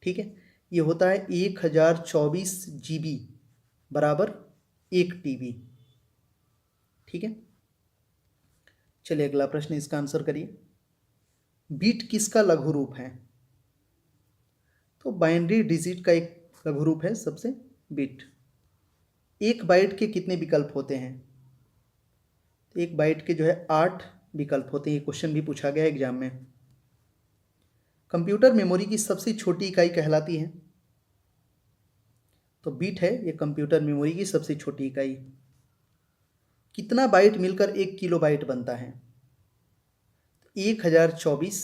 ठीक है, ये होता है 1024 GB बराबर 1 TB। ठीक है, चलिए अगला प्रश्न, इसका आंसर करिए। बीट किसका लघु रूप है? तो बाइनरी डिजिट का एक लघु रूप है सबसे बीट। एक बाइट के कितने विकल्प होते हैं? तो एक बाइट के जो है 8 विकल्प होते हैं, ये क्वेश्चन भी पूछा गया है एग्जाम में। कंप्यूटर मेमोरी की सबसे छोटी इकाई कहलाती है? तो बीट है ये कंप्यूटर मेमोरी की सबसे छोटी इकाई। कितना बाइट मिलकर 1 किलोबाइट बनता है? 1024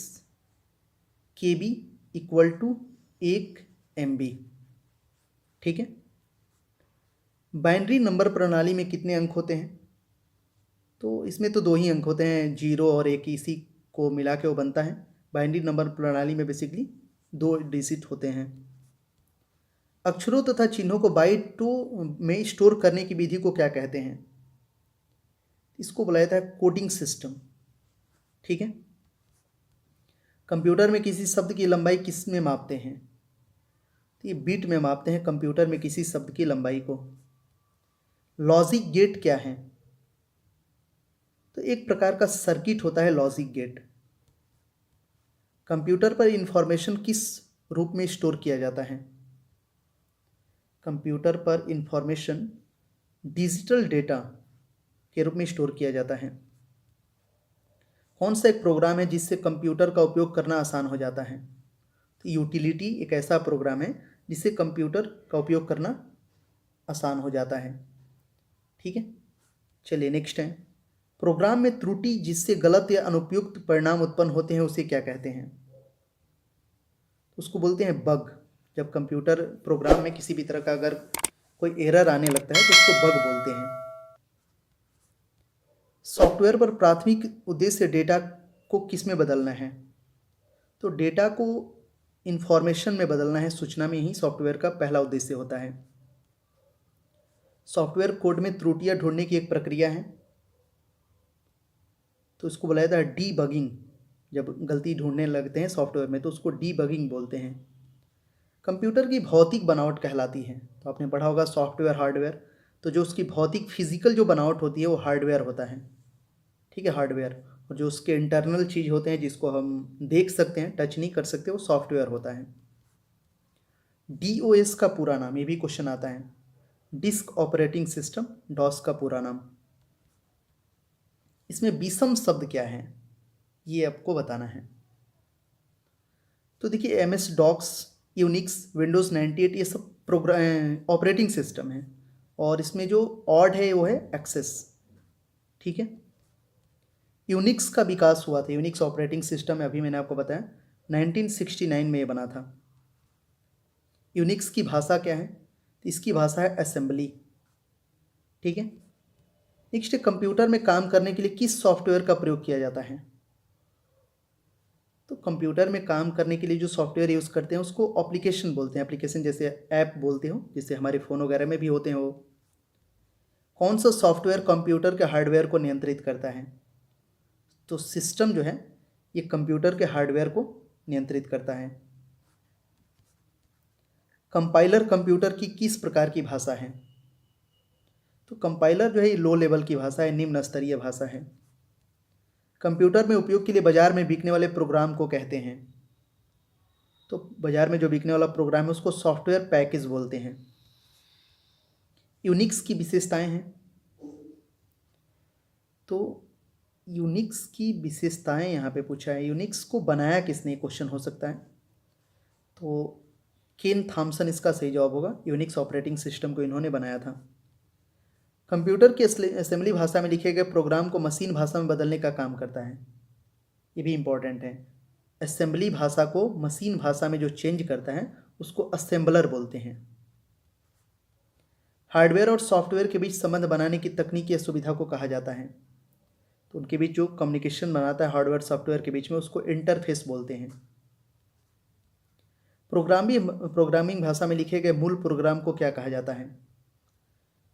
KB इक्वल टू 1 MB। ठीक है, बाइनरी नंबर प्रणाली में कितने अंक होते हैं? तो इसमें तो 2 ही अंक होते हैं, 0 और 1, इसी को मिला के वो बनता है। बाइनरी नंबर प्रणाली में बेसिकली 2 डिजिट होते हैं। अक्षरों तथा चिन्हों को बाइटों में स्टोर करने की विधि को क्या कहते हैं? इसको बुलाया जाता है कोडिंग सिस्टम। ठीक है, कंप्यूटर में किसी शब्द की लंबाई किस में मापते हैं? तो ये बीट में मापते हैं कंप्यूटर में किसी शब्द की लंबाई को। लॉजिक गेट क्या है? तो एक प्रकार का सर्किट होता है लॉजिक गेट। कंप्यूटर पर इंफॉर्मेशन किस रूप में स्टोर किया जाता है? कंप्यूटर पर इंफॉर्मेशन डिजिटल डेटा के रूप में स्टोर किया जाता है। कौन सा एक प्रोग्राम है जिससे कंप्यूटर का उपयोग करना आसान हो जाता है? तो यूटिलिटी एक ऐसा प्रोग्राम है जिससे कंप्यूटर का उपयोग करना आसान हो जाता है। ठीक है, चलिए नेक्स्ट है, प्रोग्राम में त्रुटि जिससे गलत या अनुपयुक्त परिणाम उत्पन्न होते हैं उसे क्या कहते हैं? उसको बोलते हैं बग। जब कंप्यूटर प्रोग्राम में किसी भी तरह का अगर कोई एरर आने लगता है तो उसको बग बोलते हैं। सॉफ्टवेयर पर प्राथमिक उद्देश्य डेटा को किस में बदलना है? तो डेटा को इंफॉर्मेशन में बदलना है, सूचना में ही सॉफ्टवेयर का पहला उद्देश्य होता है। सॉफ्टवेयर कोड में त्रुटियां ढूंढने की एक प्रक्रिया है, तो इसको बुलाया जाता है डीबगिंग। जब गलती ढूंढने लगते हैं सॉफ्टवेयर में तो उसको डीबगिंग बोलते हैं। कंप्यूटर की भौतिक बनावट कहलाती है? तो आपने पढ़ा होगा सॉफ्टवेयर हार्डवेयर, तो जो उसकी भौतिक फिजिकल जो बनावट होती है वो हार्डवेयर होता है। ठीक है, हार्डवेयर। और जो उसके इंटरनल चीज़ होते हैं जिसको हम देख सकते हैं, टच नहीं कर सकते, वो सॉफ्टवेयर होता है। DOS का पूरा नाम, ये भी क्वेश्चन आता है, डिस्क ऑपरेटिंग सिस्टम, डॉस का पूरा नाम। इसमें विषम शब्द क्या है ये आपको बताना है। तो देखिए MS डॉक्स, यूनिक्स, विंडोज़ 98 ये सब प्रोग्राम ऑपरेटिंग सिस्टम है, और इसमें जो ऑड है वो है एक्सेस। ठीक है, यूनिक्स का विकास हुआ था, यूनिक्स ऑपरेटिंग सिस्टम अभी मैंने आपको बताया 1969 में ये बना था। यूनिक्स की भाषा क्या है, तो इसकी भाषा है असेंबली। ठीक है, नेक्स्ट, कंप्यूटर में काम करने के लिए किस सॉफ्टवेयर का प्रयोग किया जाता है। तो कंप्यूटर में काम करने के लिए जो सॉफ्टवेयर यूज़ करते हैं उसको एप्लीकेशन बोलते हैं। एप्लीकेशन जैसे ऐप बोलते हो, जैसे हमारे फ़ोन वगैरह में भी होते हैं वो। कौन सा सॉफ्टवेयर कंप्यूटर के हार्डवेयर को नियंत्रित करता है। तो सिस्टम जो है ये कंप्यूटर के हार्डवेयर को नियंत्रित करता है। कंपाइलर कंप्यूटर की किस प्रकार की भाषा है। तो कंपाइलर जो है ये लो लेवल की भाषा है, निम्न स्तरीय भाषा है। कंप्यूटर में उपयोग के लिए बाजार में बिकने वाले प्रोग्राम को कहते हैं। तो बाजार में जो बिकने वाला प्रोग्राम है उसको सॉफ्टवेयर पैकेज बोलते हैं। यूनिक्स की विशेषताएं हैं, तो यूनिक्स की विशेषताएं यहाँ पे पूछा है। यूनिक्स को बनाया किसने, क्वेश्चन हो सकता है। तो केन थॉमसन इसका सही जवाब होगा। यूनिक्स ऑपरेटिंग सिस्टम को इन्होंने बनाया था। कंप्यूटर की असेंबली भाषा में लिखे गए प्रोग्राम को मशीन भाषा में बदलने का काम करता है। ये भी इम्पोर्टेंट है। असेंबली भाषा को मशीन भाषा में जो चेंज करता है उसको असेंबलर बोलते हैं। हार्डवेयर और सॉफ्टवेयर के बीच संबंध बनाने की तकनीक या सुविधा को कहा जाता है। तो उनके बीच जो कम्युनिकेशन बनाता है हार्डवेयर सॉफ्टवेयर के बीच में उसको इंटरफेस बोलते हैं। प्रोग्रामिंग भाषा में लिखे गए मूल प्रोग्राम को क्या कहा जाता है।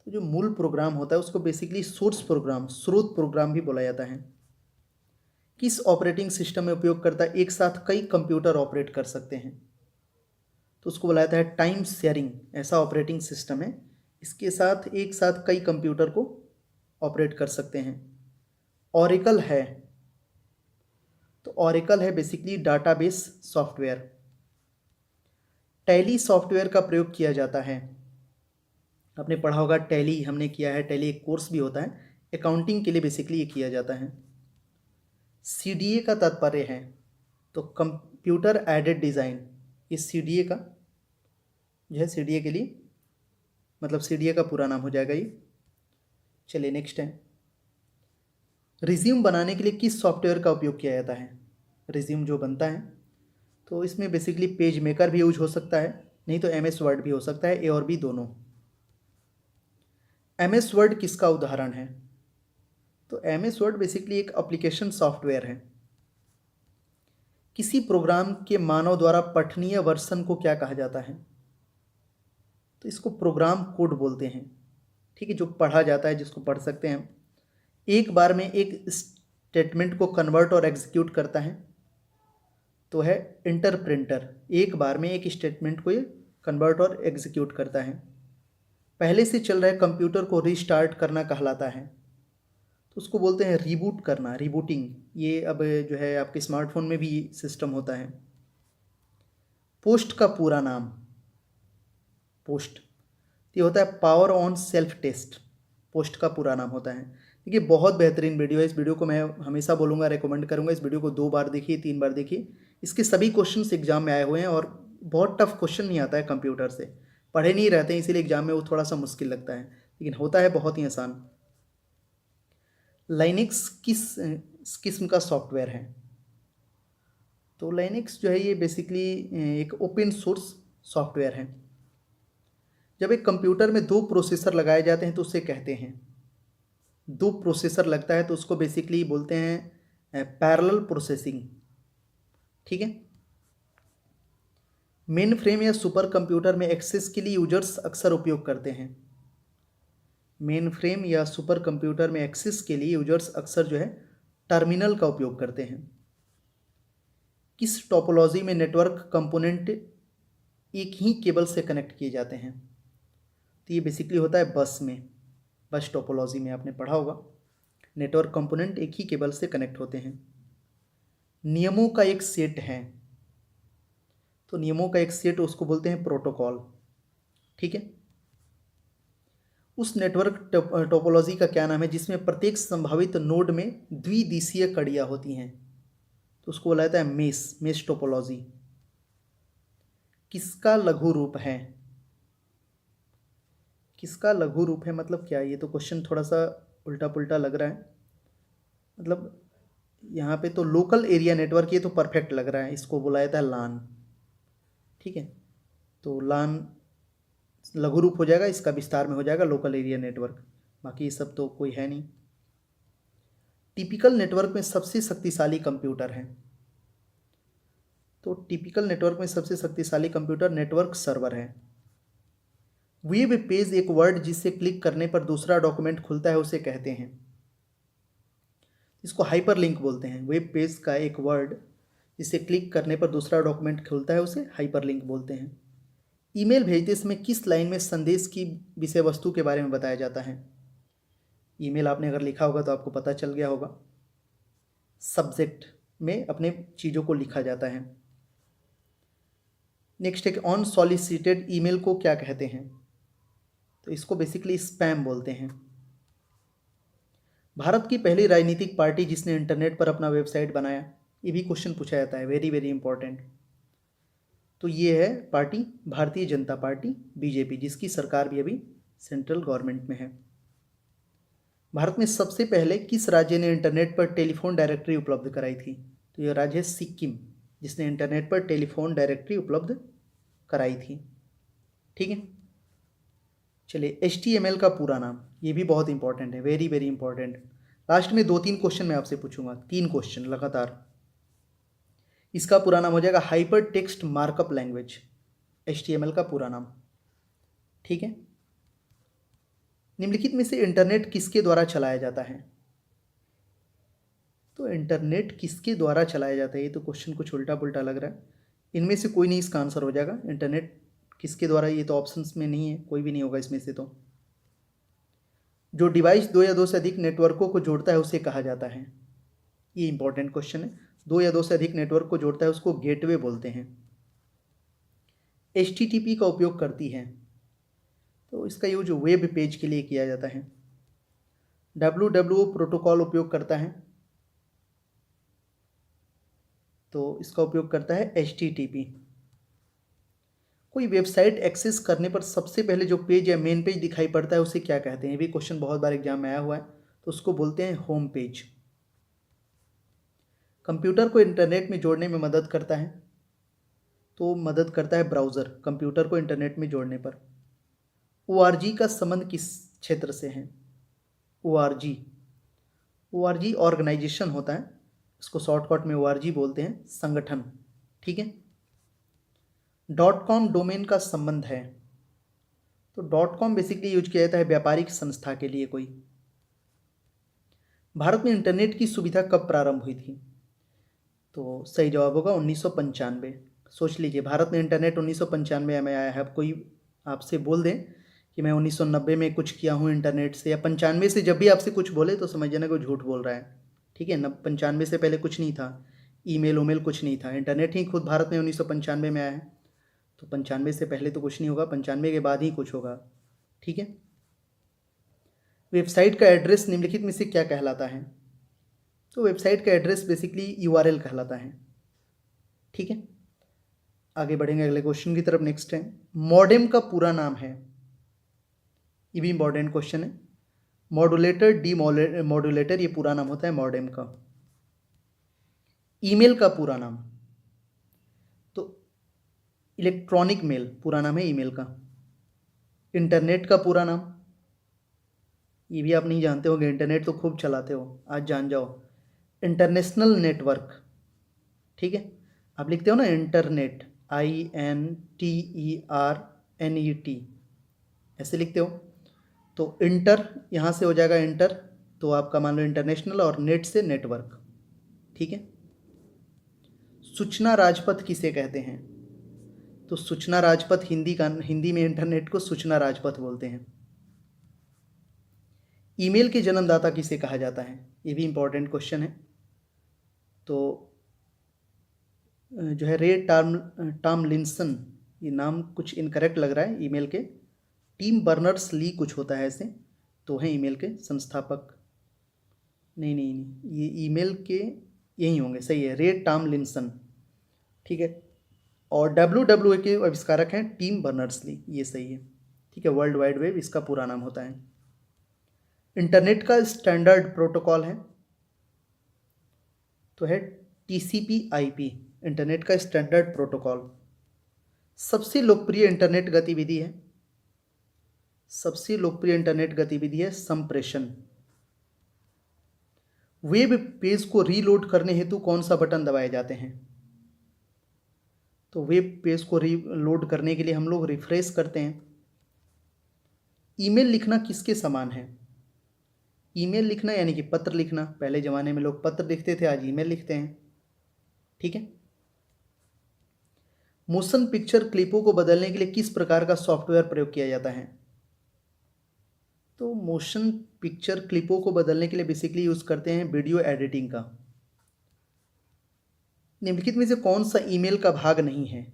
तो जो मूल प्रोग्राम होता है उसको बेसिकली सोर्स प्रोग्राम, स्रोत प्रोग्राम भी बोला जाता है। किस ऑपरेटिंग सिस्टम में उपयोगकर्ता एक साथ कई कंप्यूटर ऑपरेट कर सकते हैं। तो उसको बोला जाता है टाइम शेयरिंग। ऐसा ऑपरेटिंग सिस्टम है इसके साथ एक साथ कई कंप्यूटर को ऑपरेट कर सकते हैं। ऑरेकल है, तो ऑरेकल है basically database software. Tally software का प्रयोग किया जाता है। आपने पढ़ा होगा टैली, हमने किया है, टैली एक कोर्स भी होता है, अकाउंटिंग के लिए बेसिकली ये किया जाता है। CDA का तात्पर्य है, तो कंप्यूटर एडेड डिज़ाइन, इस CDA का जो है, CDA के लिए मतलब CDA का पूरा नाम हो जाएगा ये। चलिए नेक्स्ट है, रिज्यूम बनाने के लिए किस सॉफ्टवेयर का उपयोग किया जाता है। रिज्यूम जो बनता है तो इसमें बेसिकली पेज मेकर भी यूज हो सकता है, नहीं तो MS वर्ड भी हो सकता है, A और B दोनों। MS वर्ड किसका उदाहरण है। तो MS वर्ड बेसिकली एक एप्लीकेशन सॉफ्टवेयर है। किसी प्रोग्राम के मानव द्वारा पठनीय वर्जन को क्या कहा जाता है। तो इसको प्रोग्राम कोड बोलते हैं। ठीक है, जो पढ़ा जाता है, जिसको पढ़ सकते हैं। एक बार में एक स्टेटमेंट को कन्वर्ट और एग्जीक्यूट करता है तो है इंटरप्रेटर। एक बार में एक स्टेटमेंट को ये कन्वर्ट और एग्जीक्यूट करता है। पहले से चल रहे कंप्यूटर को रीस्टार्ट करना कहलाता है, तो उसको बोलते हैं रीबूट करना, रीबूटिंग। ये अब जो है आपके स्मार्टफोन में भी सिस्टम होता है। पोस्ट का पूरा नाम, पोस्ट ये होता है power on self test. POST का पूरा नाम होता है। देखिए बहुत बेहतरीन वीडियो है, इस वीडियो को मैं हमेशा बोलूँगा, रेकमेंड करूँगा। इस वीडियो को 2 बार देखिए, 3 बार देखिए। इसके सभी क्वेश्चंस एग्जाम में आए हुए हैं और बहुत टफ क्वेश्चन नहीं आता है कंप्यूटर से, पढ़े नहीं रहते हैं, इसीलिए एग्जाम में वो थोड़ा सा मुश्किल लगता है, लेकिन होता है बहुत ही आसान। लाइनेक्स किस किस्म का सॉफ्टवेयर है। तो लाइनेक्स जो है ये बेसिकली एक ओपन सोर्स सॉफ्टवेयर है। जब एक कंप्यूटर में 2 प्रोसेसर लगाए जाते हैं तो उसे कहते हैं, 2 प्रोसेसर लगता है तो उसको बेसिकली बोलते हैं पैरेलल प्रोसेसिंग। ठीक है, मेन फ्रेम या सुपर कंप्यूटर में एक्सेस के लिए यूजर्स अक्सर उपयोग करते हैं। मेन फ्रेम या सुपर कंप्यूटर में एक्सेस के लिए यूजर्स अक्सर जो है टर्मिनल का उपयोग करते हैं। किस टोपोलॉजी में नेटवर्क कंपोनेंट एक ही केबल से कनेक्ट किए जाते हैं। तो ये बेसिकली होता है बस में, बस टोपोलॉजी में आपने पढ़ा होगा। नेटवर्क कंपोनेंट एक ही केबल से कनेक्ट होते हैं। नियमों का एक सेट है, तो नियमों का एक सेट उसको बोलते हैं प्रोटोकॉल। ठीक है। उस नेटवर्क टोपोलॉजी का क्या नाम है जिसमें प्रत्येक संभावित नोड में द्विदिशीय कड़ियाँ होती हैं, तो उसको बोला जाता है मेश टोपोलॉजी। किसका लघु रूप है? किसका लघु रूप है मतलब क्या? ये तो क्वेश्चन थोड़ा सा उल्टा पुल्टा लग रहा है। मतलब यहाँ पे तो लोकल एरिया नेटवर्क, ये तो परफेक्ट लग रहा है, इसको बोला जाता है लान। ठीक है, तो लान लघु रूप हो जाएगा, इसका विस्तार में हो जाएगा लोकल एरिया नेटवर्क, बाकी ये सब तो कोई है नहीं। टिपिकल नेटवर्क में सबसे शक्तिशाली कंप्यूटर है, तो टिपिकल नेटवर्क में सबसे शक्तिशाली कंप्यूटर नेटवर्क सर्वर है। वेब पेज एक वर्ड जिसे क्लिक करने पर दूसरा डॉक्यूमेंट खुलता है उसे कहते हैं, इसको हाइपरलिंक बोलते हैं। वेब पेज का एक वर्ड जिसे क्लिक करने पर दूसरा डॉक्यूमेंट खुलता है उसे हाइपरलिंक बोलते हैं। ईमेल भेजते समय किस लाइन में संदेश की विषय वस्तु के बारे में बताया जाता है? ईमेल आपने अगर लिखा होगा तो आपको पता चल गया होगा, सब्जेक्ट में अपने चीज़ों को लिखा जाता है। नेक्स्ट है कि अनसॉलिसिटेड ईमेल को क्या कहते हैं? तो इसको बेसिकली स्पैम बोलते हैं। भारत की पहली राजनीतिक पार्टी जिसने इंटरनेट पर अपना वेबसाइट बनाया, ये भी क्वेश्चन पूछा जाता है, वेरी वेरी इंपॉर्टेंट। तो ये है party Bharatiya Janata party BJP, जिसकी सरकार भी अभी सेंट्रल गवर्नमेंट में है। भारत में सबसे पहले किस राज्य ने इंटरनेट पर टेलीफोन डायरेक्टरी उपलब्ध कराई थी? तो यह राज्य है सिक्किम, जिसने इंटरनेट पर टेलीफोन डायरेक्टरी उपलब्ध कराई थी। ठीक है, चलिए HTML का पूरा नाम, ये भी बहुत इंपॉर्टेंट है, वेरी वेरी इंपॉर्टेंट। लास्ट में 2-3 क्वेश्चन मैं आपसे पूछूंगा, 3 क्वेश्चन लगातार। इसका पूरा नाम हो जाएगा hyper text markup language, HTML का पूरा नाम। ठीक है, निम्नलिखित में से इंटरनेट किसके द्वारा चलाया जाता है? तो इंटरनेट किसके द्वारा चलाया जाता है, ये तो क्वेश्चन कुछ उल्टा पुल्टा लग रहा है। इनमें से कोई नहीं इसका आंसर हो जाएगा। इंटरनेट किसके द्वारा, ये तो ऑप्शंस में नहीं है, कोई भी नहीं होगा इसमें से। तो जो डिवाइस 2 या 2 से अधिक नेटवर्कों को जोड़ता है उसे कहा जाता है, ये इंपॉर्टेंट क्वेश्चन है। 2 या 2 से अधिक नेटवर्क को जोड़ता है उसको गेटवे बोलते हैं। HTTP का उपयोग करती है, तो इसका यूज वेब पेज के लिए किया जाता है। WWO प्रोटोकॉल उपयोग करता है, तो इसका उपयोग करता है HTTP। कोई वेबसाइट एक्सेस करने पर सबसे पहले जो पेज या मेन पेज दिखाई पड़ता है उसे क्या कहते हैं? ये भी क्वेश्चन बहुत बार एग्जाम में आया हुआ है, तो उसको बोलते हैं होम पेज। कंप्यूटर को इंटरनेट में जोड़ने में मदद करता है, तो मदद करता है ब्राउज़र कंप्यूटर को इंटरनेट में जोड़ने पर। ORG का संबंध किस क्षेत्र से है? ORG ऑर्गेनाइजेशन होता है, इसको शॉर्टकट में ORG बोलते हैं, संगठन। ठीक है, .com डोमेन का संबंध है, तो .com बेसिकली यूज किया जाता है व्यापारिक संस्था के लिए कोई। भारत में इंटरनेट की सुविधा कब प्रारंभ हुई थी? तो सही जवाब होगा 1995। सोच लीजिए, भारत में इंटरनेट 1995 में आया है। अब कोई आपसे बोल दें कि मैं 1990 में कुछ किया हूँ इंटरनेट से, या 95 से, जब भी आपसे कुछ बोले तो समझ जाना कोई झूठ बोल रहा है। ठीक है, 95 से पहले कुछ नहीं था, ईमेल उमेल कुछ नहीं था, इंटरनेट ही खुद भारत में 1995 में आया है। तो 95 से पहले तो कुछ नहीं होगा, 95 के बाद ही कुछ होगा। ठीक है, वेबसाइट का एड्रेस निम्नलिखित में से क्या कहलाता है? तो वेबसाइट का एड्रेस बेसिकली URL कहलाता है। ठीक है, आगे बढ़ेंगे अगले क्वेश्चन की तरफ। नेक्स्ट है, मॉडेम का पूरा नाम है, ये भी इंपॉर्टेंट क्वेश्चन है। मॉड्यूलेटर, डी मॉड्यूलेटर, ये पूरा नाम होता है मॉडेम का। ईमेल का पूरा नाम, तो इलेक्ट्रॉनिक मेल पूरा नाम है ईमेल का। इंटरनेट का पूरा नाम, ये भी आप नहीं जानते होंगे, इंटरनेट तो खूब चलाते हो, आज जान जाओ, इंटरनेशनल नेटवर्क। ठीक है, आप लिखते हो ना इंटरनेट, INTERNET, ऐसे लिखते हो, तो इंटर यहाँ से हो जाएगा इंटर, तो आपका मान लो इंटरनेशनल, और नेट से नेटवर्क। ठीक है, सूचना राजपथ किसे कहते हैं? तो सूचना राजपथ हिंदी में इंटरनेट को सूचना राजपथ बोलते हैं। ईमेल के जन्मदाता किसे कहा जाता है? ये भी इम्पोर्टेंट क्वेश्चन है। तो जो है रे टॉमलिंसन, ये नाम कुछ इनकरेक्ट लग रहा है ईमेल के। टिम बर्नर्स ली कुछ होता है ऐसे, तो हैं ईमेल के संस्थापक। नहीं नहीं नहीं, ये ईमेल के यही होंगे, सही है, रे टॉमलिंसन, ठीक है। और WWE के आविष्कारक हैं टिम बर्नर्स ली, ये सही है, ठीक है। वर्ल्ड वाइड वेब इसका पूरा नाम होता है। इंटरनेट का स्टैंडर्ड प्रोटोकॉल है तो है TCP/IP, इंटरनेट का स्टैंडर्ड प्रोटोकॉल। सबसे लोकप्रिय इंटरनेट गतिविधि है, सबसे लोकप्रिय इंटरनेट गतिविधि है संप्रेषण। वेब पेज को रीलोड करने हेतु कौन सा बटन दबाए जाते हैं? तो वेब पेज को रीलोड करने के लिए हम लोग रिफ्रेश करते हैं। ईमेल लिखना किसके समान है? ईमेल लिखना यानी कि पत्र लिखना, पहले ज़माने में लोग पत्र लिखते थे, आज ईमेल लिखते हैं, ठीक है। मोशन पिक्चर क्लिपों को बदलने के लिए किस प्रकार का सॉफ्टवेयर प्रयोग किया जाता है? तो मोशन पिक्चर क्लिपों को बदलने के लिए बेसिकली यूज़ करते हैं वीडियो एडिटिंग का। निम्नलिखित में से कौन सा ईमेल का भाग नहीं है?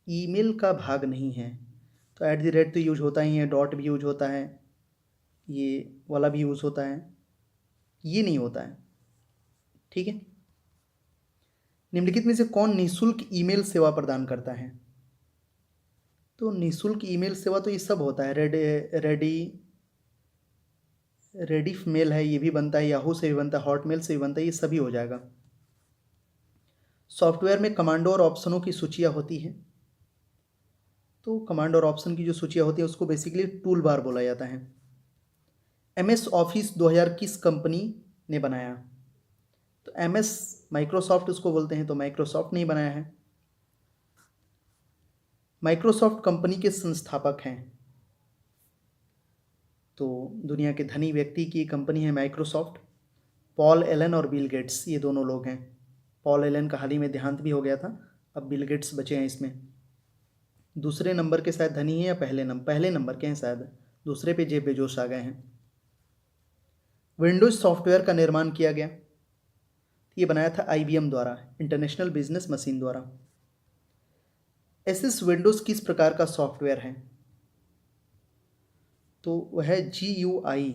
ईमेल का भाग नहीं है तो @ तो यूज होता ही है, डॉट भी यूज होता है, ये वाला भी यूज़ होता है, ये नहीं होता है, ठीक है। निम्नलिखित में से कौन निःशुल्क ईमेल सेवा प्रदान करता है? तो निःशुल्क ईमेल सेवा तो ये सब होता है, रेडिफ मेल है, ये भी बनता है, याहू से भी बनता है, हॉटमेल से भी बनता है, ये सभी हो जाएगा। सॉफ्टवेयर में कमांडो और ऑप्शनों की सूचियाँ होती हैं, तो कमांड और ऑप्शन की जो सूचियाँ होती है उसको बेसिकली टूल बार बोला जाता है। MS ऑफिस 2000 किस कंपनी ने बनाया? तो MS माइक्रोसॉफ्ट उसको बोलते हैं, तो माइक्रोसॉफ्ट ने बनाया है। माइक्रोसॉफ्ट कंपनी के संस्थापक हैं, तो दुनिया के धनी व्यक्ति की कंपनी है माइक्रोसॉफ्ट। पॉल एलन और बिल गेट्स, ये दोनों लोग हैं। पॉल एलन का हाल ही में देहांत भी हो गया था, अब बिल गेट्स बचे हैं इसमें। दूसरे नंबर के शायद धनी हैं या पहले नंबर के हैं शायद, दूसरे पे जेफ बेजोस आ गए हैं। विंडोज सॉफ्टवेयर का निर्माण किया गया, ये बनाया था IBM द्वारा, इंटरनेशनल बिजनेस मशीन द्वारा। एसएस विंडोज किस प्रकार का सॉफ्टवेयर है? तो वह है GUI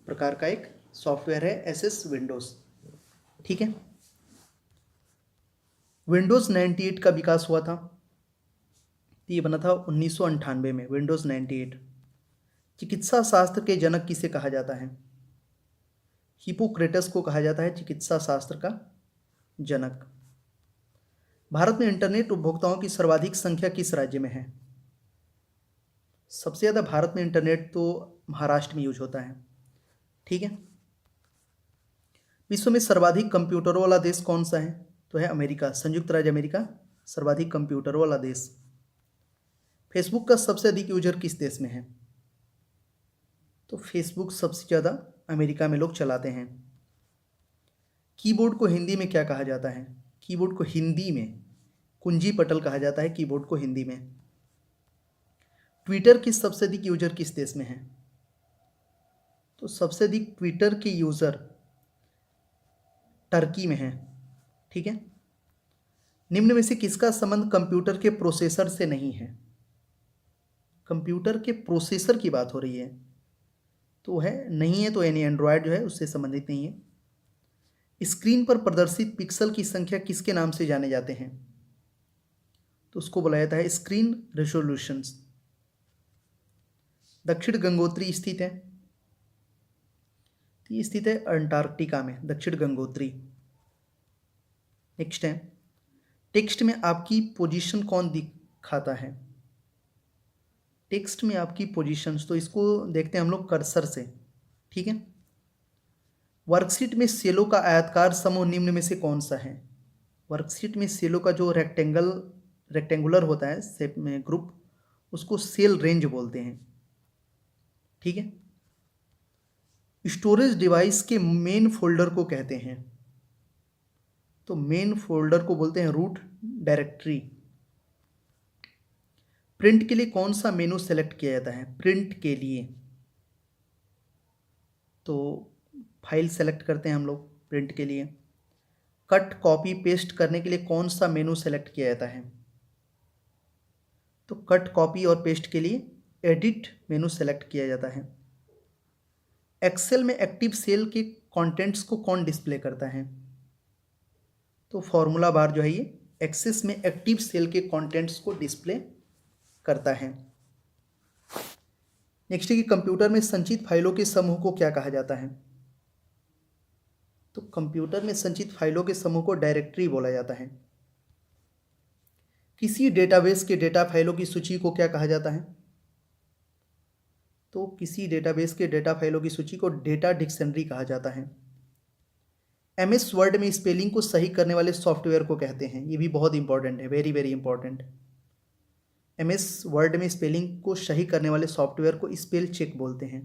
प्रकार का एक सॉफ्टवेयर है एसएस विंडोज, ठीक है। विंडोज 98 का विकास हुआ था, ये बना था 1998 में, विंडोज 98। चिकित्सा शास्त्र के जनक किसे कहा जाता है? हिपोक्रेटस को कहा जाता है चिकित्सा शास्त्र का जनक। भारत में इंटरनेट उपभोक्ताओं की सर्वाधिक संख्या किस राज्य में है? सबसे ज़्यादा भारत में इंटरनेट तो महाराष्ट्र में यूज होता है, ठीक है। विश्व में सर्वाधिक कंप्यूटरों वाला देश कौन सा है? तो है अमेरिका, संयुक्त राज्य अमेरिका सर्वाधिक कंप्यूटरों वाला देश। फेसबुक का सबसे अधिक यूजर किस देश में है? तो फेसबुक सबसे ज़्यादा अमेरिका में लोग चलाते हैं। कीबोर्ड को हिंदी में क्या कहा जाता है? कीबोर्ड को हिंदी में कुंजी पटल कहा जाता है, कीबोर्ड को हिंदी में। ट्विटर की सबसे अधिक यूजर किस देश में है? तो सबसे अधिक ट्विटर के यूजर टर्की में है, ठीक है। निम्न में से किसका संबंध कंप्यूटर के प्रोसेसर से नहीं है? कंप्यूटर के प्रोसेसर की बात हो रही है, तो है नहीं है, तो यानी एंड्रॉयड जो है उससे संबंधित नहीं है। स्क्रीन पर प्रदर्शित पिक्सल की संख्या किसके नाम से जाने जाते हैं? तो उसको बोला जाता है स्क्रीन रेजोल्यूशंस। दक्षिण गंगोत्री स्थित है, ये स्थित है अंटार्कटिका में, दक्षिण गंगोत्री। नेक्स्ट है, टेक्स्ट में आपकी पोजीशन कौन दिखाता है? टेक्स्ट में आपकी पोजीशंस, तो इसको देखते हैं हम लोग कर्सर से, ठीक है। वर्कशीट में सेलों का आयताकार समूह निम्न में से कौन सा है? वर्कशीट में सेलों का जो रेक्टेंगुलर होता है शेप में ग्रुप, उसको सेल रेंज बोलते हैं, ठीक है। स्टोरेज डिवाइस के मेन फोल्डर को कहते हैं? तो मेन फोल्डर को बोलते हैं रूट डायरेक्टरी। प्रिंट के लिए कौन सा मेनू सेलेक्ट किया जाता है? प्रिंट के लिए तो फाइल सेलेक्ट करते हैं हम लोग प्रिंट के लिए। कट कॉपी पेस्ट करने के लिए कौन सा मेनू सेलेक्ट किया जाता है? तो कट कॉपी और पेस्ट के लिए एडिट मेनू सेलेक्ट किया जाता है। एक्सेल में एक्टिव सेल के कंटेंट्स को कौन डिस्प्ले करता है? तो फॉर्मूला बार जो है ये एक्सेस में एक्टिव सेल के कंटेंट्स को डिस्प्ले करता है। नेक्स्ट है कि कंप्यूटर में संचित फाइलों के समूह को क्या कहा जाता है? तो कंप्यूटर में संचित फाइलों के समूह को डायरेक्टरी बोला जाता है। किसी डेटाबेस के डेटा फाइलों की सूची को क्या कहा जाता है? तो किसी डेटाबेस के डेटा फाइलों की सूची को डेटा डिक्शनरी कहा जाता है। एमएस वर्ड में स्पेलिंग को सही करने वाले सॉफ्टवेयर को कहते हैं। ये भी बहुत इंपॉर्टेंट है, very very important. MS word में स्पेलिंग को सही करने वाले सॉफ्टवेयर को स्पेल चेक बोलते हैं।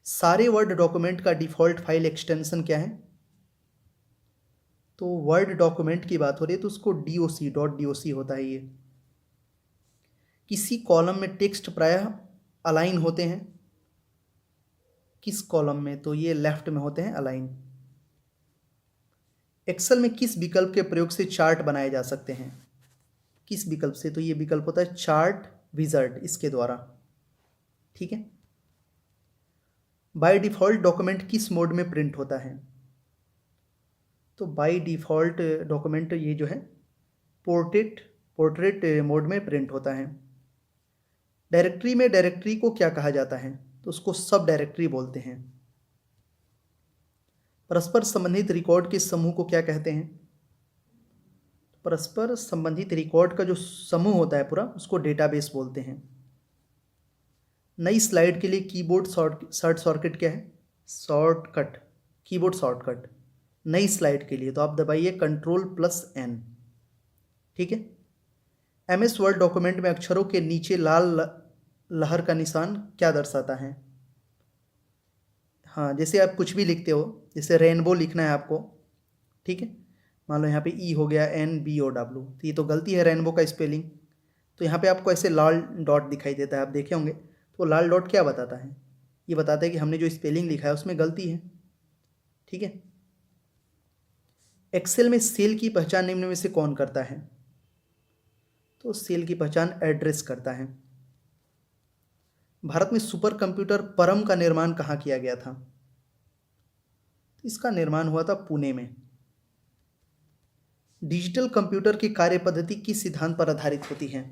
सारे वर्ड डॉक्यूमेंट का डिफ़ॉल्ट फाइल एक्सटेंशन क्या है? तो वर्ड डॉक्यूमेंट की बात हो रही है तो उसको DOC होता है ये। किसी कॉलम में टेक्स्ट प्रायः अलाइन होते हैं। किस कॉलम में? तो ये लेफ्ट में होते हैं अलाइन। एक्सेल में किस विकल्प के प्रयोग से चार्ट बनाए जा सकते हैं? किस विकल्प से? तो ये विकल्प होता है चार्ट विजार्ड, इसके द्वारा। ठीक है। बाय डिफ़ॉल्ट डॉक्यूमेंट किस मोड में प्रिंट होता है? तो बाय डिफ़ॉल्ट डॉक्यूमेंट ये जो है पोर्ट्रेट मोड में प्रिंट होता है। डायरेक्टरी में डायरेक्टरी को क्या कहा जाता है? तो उसको सब डायरेक्टरी बोलते हैं। परस्पर संबंधित रिकॉर्ड के समूह को क्या कहते हैं? परस्पर संबंधित रिकॉर्ड का जो समूह होता है पूरा, उसको डेटाबेस बोलते हैं। नई स्लाइड के लिए कीबोर्ड शॉर्टकट क्या है? शॉर्टकट, कीबोर्ड शॉर्टकट नई स्लाइड के लिए तो आप दबाइए Ctrl+N। ठीक है। एमएस वर्ड डॉक्यूमेंट में अक्षरों के नीचे लाल लहर का निशान क्या दर्शाता है? हाँ, जैसे आप कुछ भी लिखते हो, जैसे रेनबो लिखना है आपको, ठीक है, मान लो यहाँ पे ई हो गया NBOW, तो ये तो गलती है रेनबो का स्पेलिंग। तो यहाँ पे आपको ऐसे लाल डॉट दिखाई देता है, आप देखे होंगे। तो लाल डॉट क्या बताता है? ये बताता है कि हमने जो स्पेलिंग लिखा है उसमें गलती है। ठीक है। एक्सेल में सेल की पहचान निम्न में से कौन करता है? तो सेल की पहचान एड्रेस करता है। भारत में सुपर कंप्यूटर परम का निर्माण कहाँ किया गया था? इसका निर्माण हुआ था पुणे में। डिजिटल कंप्यूटर की कार्य पद्धति किस सिद्धांत पर आधारित होती है?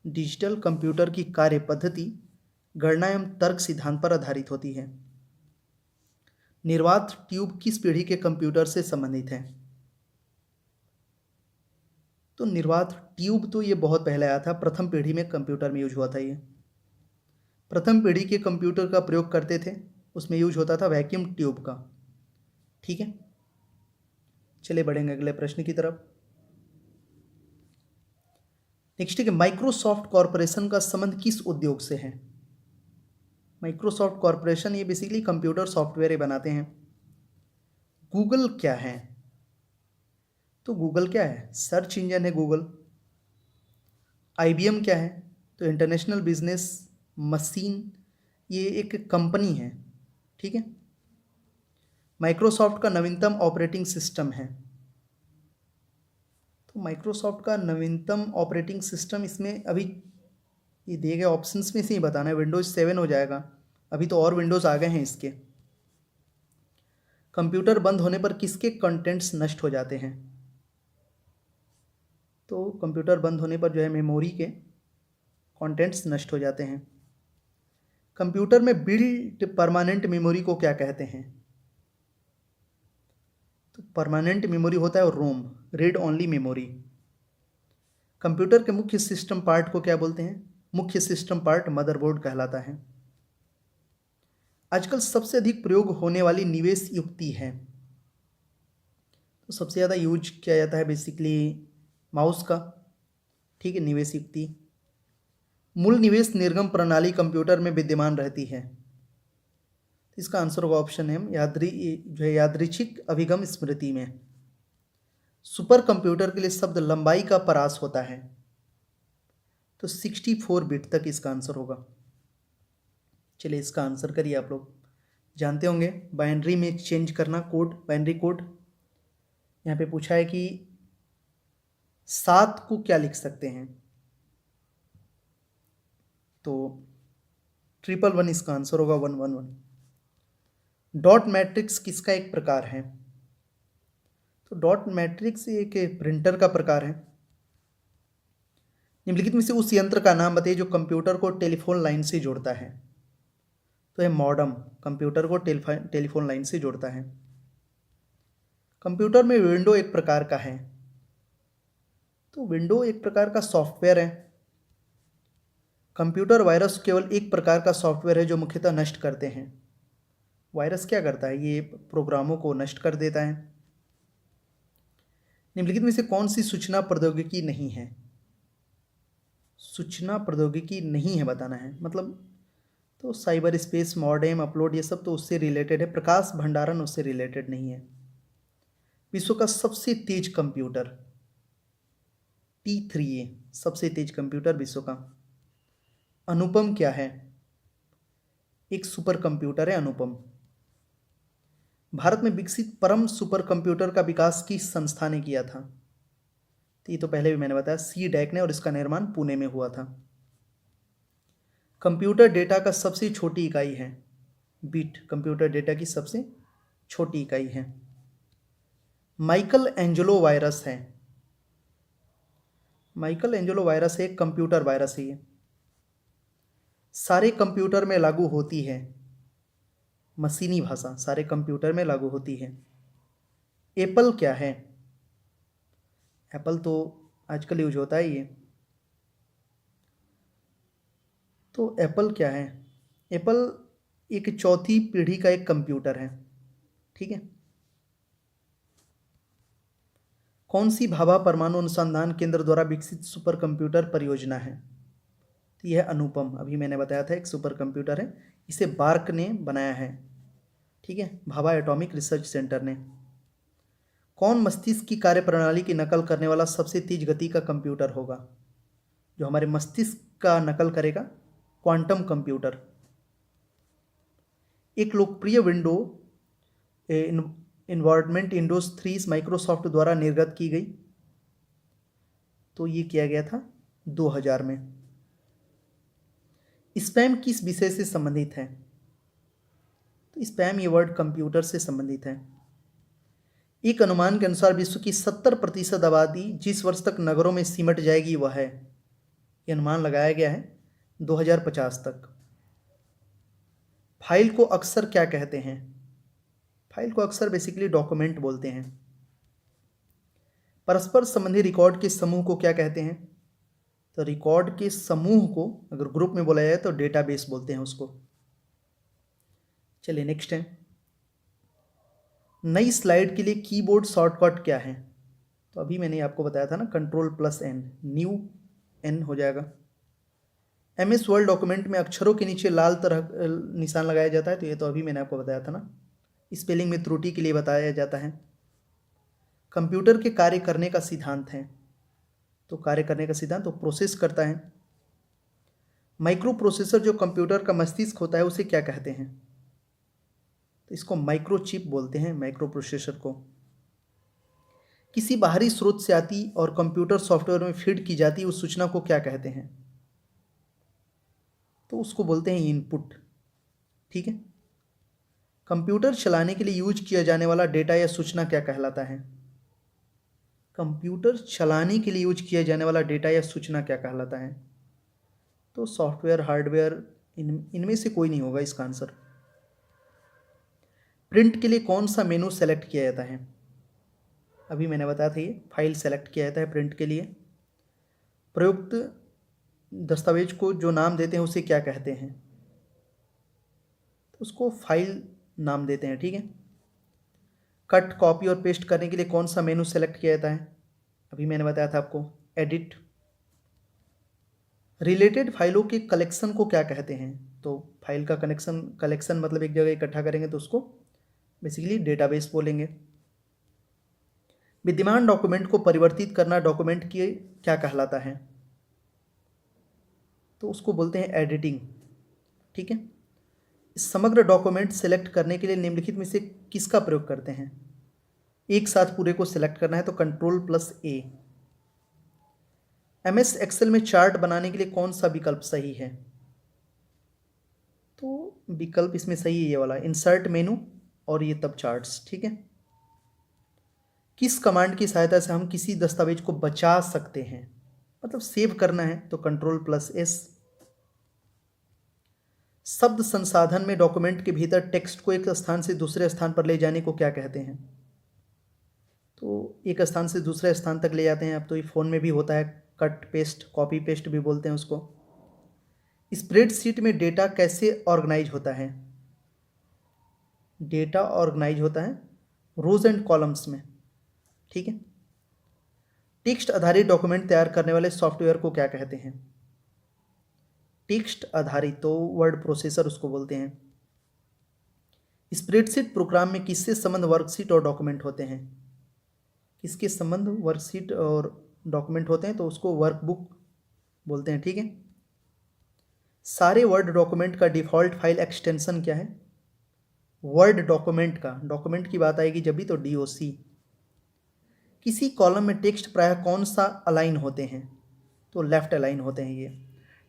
डिजिटल कंप्यूटर की कार्य पद्धति गणना एवं तर्क सिद्धांत पर आधारित होती है। निर्वात ट्यूब किस पीढ़ी के कंप्यूटर से संबंधित है? तो निर्वात ट्यूब तो ये बहुत पहले आया था, प्रथम पीढ़ी में कंप्यूटर में यूज हुआ था। ये प्रथम पीढ़ी के कंप्यूटर का प्रयोग करते थे, उसमें यूज होता था वैक्यूम ट्यूब का। ठीक है। चलिए बढ़ेंगे अगले प्रश्न की तरफ। नेक्स्ट है कि माइक्रोसॉफ्ट कॉरपोरेशन का संबंध किस उद्योग से है? माइक्रोसॉफ्ट कॉरपोरेशन ये बेसिकली कंप्यूटर सॉफ्टवेयर बनाते हैं। गूगल क्या है? तो गूगल क्या है? सर्च इंजन है गूगल। IBM क्या है? तो इंटरनेशनल बिजनेस मशीन, ये एक कंपनी है। ठीक है। माइक्रोसॉफ्ट का नवीनतम ऑपरेटिंग सिस्टम है। तो माइक्रोसॉफ्ट का नवीनतम ऑपरेटिंग सिस्टम, इसमें अभी ये दिए गए ऑप्शंस में से ही बताना है। विंडोज़ 7 हो जाएगा, अभी तो और विंडोज़ आ गए हैं इसके। कंप्यूटर बंद होने पर किसके कंटेंट्स नष्ट हो जाते हैं? तो कंप्यूटर बंद होने पर जो है मेमोरी के कंटेंट्स नष्ट हो जाते हैं। कंप्यूटर में बिल्ट परमानेंट मेमोरी को क्या कहते हैं? तो परमानेंट मेमोरी होता है रोम, रीड ओनली मेमोरी। कंप्यूटर के मुख्य सिस्टम पार्ट को क्या बोलते हैं? मुख्य सिस्टम पार्ट मदरबोर्ड कहलाता है। आजकल सबसे अधिक प्रयोग होने वाली निवेश युक्ति है? तो सबसे ज़्यादा यूज किया जाता है बेसिकली माउस का। ठीक है, निवेश युक्ति। मूल निवेश निर्गम प्रणाली कंप्यूटर में विद्यमान रहती है। इसका आंसर होगा ऑप्शन है जो है यादृच्छिक अभिगम स्मृति में। सुपर कंप्यूटर के लिए शब्द लंबाई का परास होता है, तो 64 बिट तक इसका आंसर होगा। चलिए इसका आंसर करिए। आप लोग जानते होंगे बाइनरी में चेंज करना कोड, बाइनरी कोड। यहाँ पे पूछा है कि 7 को क्या लिख सकते हैं, तो 111 इसका आंसर होगा, 111। डॉट मैट्रिक्स किसका एक प्रकार है, तो डॉट मैट्रिक्स एक प्रिंटर का प्रकार है। निम्नलिखित में से उस यंत्र का नाम बताइए जो कंप्यूटर को टेलीफोन लाइन से जोड़ता है, तो यह मॉडम कंप्यूटर को टेलीफोन लाइन से जोड़ता है। कंप्यूटर में विंडो एक प्रकार का है, तो विंडो एक प्रकार का सॉफ्टवेयर है। कंप्यूटर वायरस केवल एक प्रकार का सॉफ्टवेयर है जो मुख्यतः नष्ट करते हैं। वायरस क्या करता है, ये प्रोग्रामों को नष्ट कर देता है। निम्नलिखित में से कौन सी सूचना प्रौद्योगिकी नहीं है, सूचना प्रौद्योगिकी नहीं है बताना है, मतलब तो साइबर स्पेस, मॉडेम, अपलोड, ये सब तो उससे रिलेटेड है। प्रकाश भंडारण उससे रिलेटेड नहीं है। विश्व का सबसे तेज कंप्यूटर T3A, सबसे तेज कंप्यूटर विश्व का। अनुपम क्या है, एक सुपर कंप्यूटर है अनुपम। भारत में विकसित परम सुपर कंप्यूटर का विकास किस संस्था ने किया था, तो ये तो पहले भी मैंने बताया, CDAC ने, और इसका निर्माण पुणे में हुआ था। कंप्यूटर डेटा का सबसे छोटी इकाई है बिट, कंप्यूटर डेटा की सबसे छोटी इकाई है। माइकल एंजेलो वायरस है, माइकल एंजेलो वायरस एक कंप्यूटर वायरस है। ये सारे कंप्यूटर में लागू होती है, मशीनी भाषा सारे कंप्यूटर में लागू होती है। एप्पल क्या है, एप्पल तो आजकल यूज होता है ये, तो एप्पल क्या है, एप्पल एक चौथी पीढ़ी का एक कंप्यूटर है, ठीक है। कौन सी भाभा परमाणु अनुसंधान केंद्र द्वारा विकसित सुपर कंप्यूटर परियोजना है, तो यह अनुपम, अभी मैंने बताया था एक सुपर कंप्यूटर है, इसे बार्क ने बनाया है, ठीक है, भाभा एटॉमिक रिसर्च सेंटर ने। कौन मस्तिष्क की कार्यप्रणाली की नकल करने वाला सबसे तेज गति का कंप्यूटर होगा, जो हमारे मस्तिष्क का नकल करेगा, क्वांटम कंप्यूटर। एक लोकप्रिय विंडो इन्वायरमेंट विंडोज 3 माइक्रोसॉफ्ट द्वारा निर्गत की गई, तो ये किया गया था 2000 में। स्पैम किस विषय से संबंधित है, तो स्पैम ये वर्ड कंप्यूटर से संबंधित है। एक अनुमान के अनुसार विश्व की 70% आबादी जिस वर्ष तक नगरों में सिमट जाएगी वह है, ये अनुमान लगाया गया है 2050 तक। फाइल को अक्सर क्या कहते हैं, फाइल को अक्सर बेसिकली डॉक्यूमेंट बोलते हैं। परस्पर संबंधी रिकॉर्ड के समूह को क्या कहते हैं, तो रिकॉर्ड के समूह को अगर ग्रुप में बोला जाए तो डेटाबेस बोलते हैं उसको। चलिए नेक्स्ट है, नई स्लाइड के लिए कीबोर्ड शॉर्टकट क्या है, तो अभी मैंने आपको बताया था ना, Ctrl+N, न्यू N हो जाएगा। MS वर्ड डॉक्यूमेंट में अक्षरों के नीचे लाल तरह निशान लगाया जाता है, तो ये तो अभी मैंने आपको बताया था ना। स्पेलिंग में त्रुटि के लिए बताया जाता है। कंप्यूटर के कार्य करने का सिद्धांत है, तो कार्य करने का सिद्धांत तो प्रोसेस करता है। माइक्रो प्रोसेसर जो कंप्यूटर का मस्तिष्क होता है उसे क्या कहते हैं, तो इसको माइक्रोचिप बोलते हैं, माइक्रो प्रोसेसर को। किसी बाहरी स्रोत से आती और कंप्यूटर सॉफ्टवेयर में फीड की जाती उस सूचना को क्या कहते हैं, तो उसको बोलते हैं इनपुट, ठीक है। कंप्यूटर चलाने के लिए यूज किया जाने वाला डेटा या सूचना क्या कहलाता है, कंप्यूटर चलाने के लिए यूज किया जाने वाला डेटा या सूचना क्या कहलाता है, तो सॉफ्टवेयर, हार्डवेयर, इनमें से कोई नहीं होगा इसका आंसर। प्रिंट के लिए कौन सा मेनू सेलेक्ट किया जाता है, अभी मैंने बताया था ये फाइल सेलेक्ट किया जाता है प्रिंट के लिए। प्रयुक्त दस्तावेज को जो नाम देते हैं उसे क्या कहते हैं, तो उसको फाइल नाम देते हैं, ठीक है। कट, कॉपी और पेस्ट करने के लिए कौन सा मेनू सेलेक्ट किया जाता है, अभी मैंने बताया था आपको, एडिट। रिलेटेड फाइलों के कलेक्शन को क्या कहते हैं, तो फाइल का कलेक्शन मतलब एक जगह इकट्ठा करेंगे तो उसको बेसिकली डेटाबेस बोलेंगे। विद्यमान डॉक्यूमेंट को परिवर्तित करना डॉक्यूमेंट की क्या कहलाता है, तो उसको बोलते हैं एडिटिंग, ठीक है। समग्र डॉक्यूमेंट सेलेक्ट करने के लिए निम्नलिखित में से किसका प्रयोग करते हैं? एक साथ पूरे को सिलेक्ट करना है तो Ctrl+A। MS एक्सेल में चार्ट बनाने के लिए कौन सा विकल्प सही है? तो विकल्प इसमें सही है ये वाला, इंसर्ट मेनू और ये तब चार्ट्स। ठीक है। किस कमांड की सहायता से हम किसी दस्तावेज को बचा सकते हैं? मतलब सेव करना है तो Ctrl+S। शब्द संसाधन में डॉक्यूमेंट के भीतर टेक्स्ट को एक स्थान से दूसरे स्थान पर ले जाने को क्या कहते हैं? तो एक स्थान से दूसरे स्थान तक ले जाते हैं। अब तो ये फ़ोन में भी होता है, कट पेस्ट, कॉपी पेस्ट भी बोलते हैं उसको। स्प्रेडशीट में डेटा कैसे ऑर्गेनाइज होता है? डेटा ऑर्गेनाइज होता है रोज एंड कॉलम्स में। ठीक है। टेक्स्ट आधारित डॉक्यूमेंट तैयार करने वाले सॉफ्टवेयर को क्या कहते हैं? टेक्स्ट आधारित तो वर्ड प्रोसेसर उसको बोलते हैं। स्प्रेडशीट प्रोग्राम में किससे संबंध वर्कशीट और डॉक्यूमेंट होते हैं? किसके संबंध वर्कशीट और डॉक्यूमेंट होते हैं तो उसको वर्कबुक बोलते हैं। ठीक है। सारे वर्ड डॉक्यूमेंट का डिफ़ॉल्ट फाइल एक्सटेंशन क्या है? वर्ड डॉक्यूमेंट का, डॉक्यूमेंट की बात आएगी जब भी तो DOC। किसी कॉलम में टेक्स्ट प्रायः कौन सा अलाइन होते हैं? तो लेफ्ट अलाइन होते हैं ये।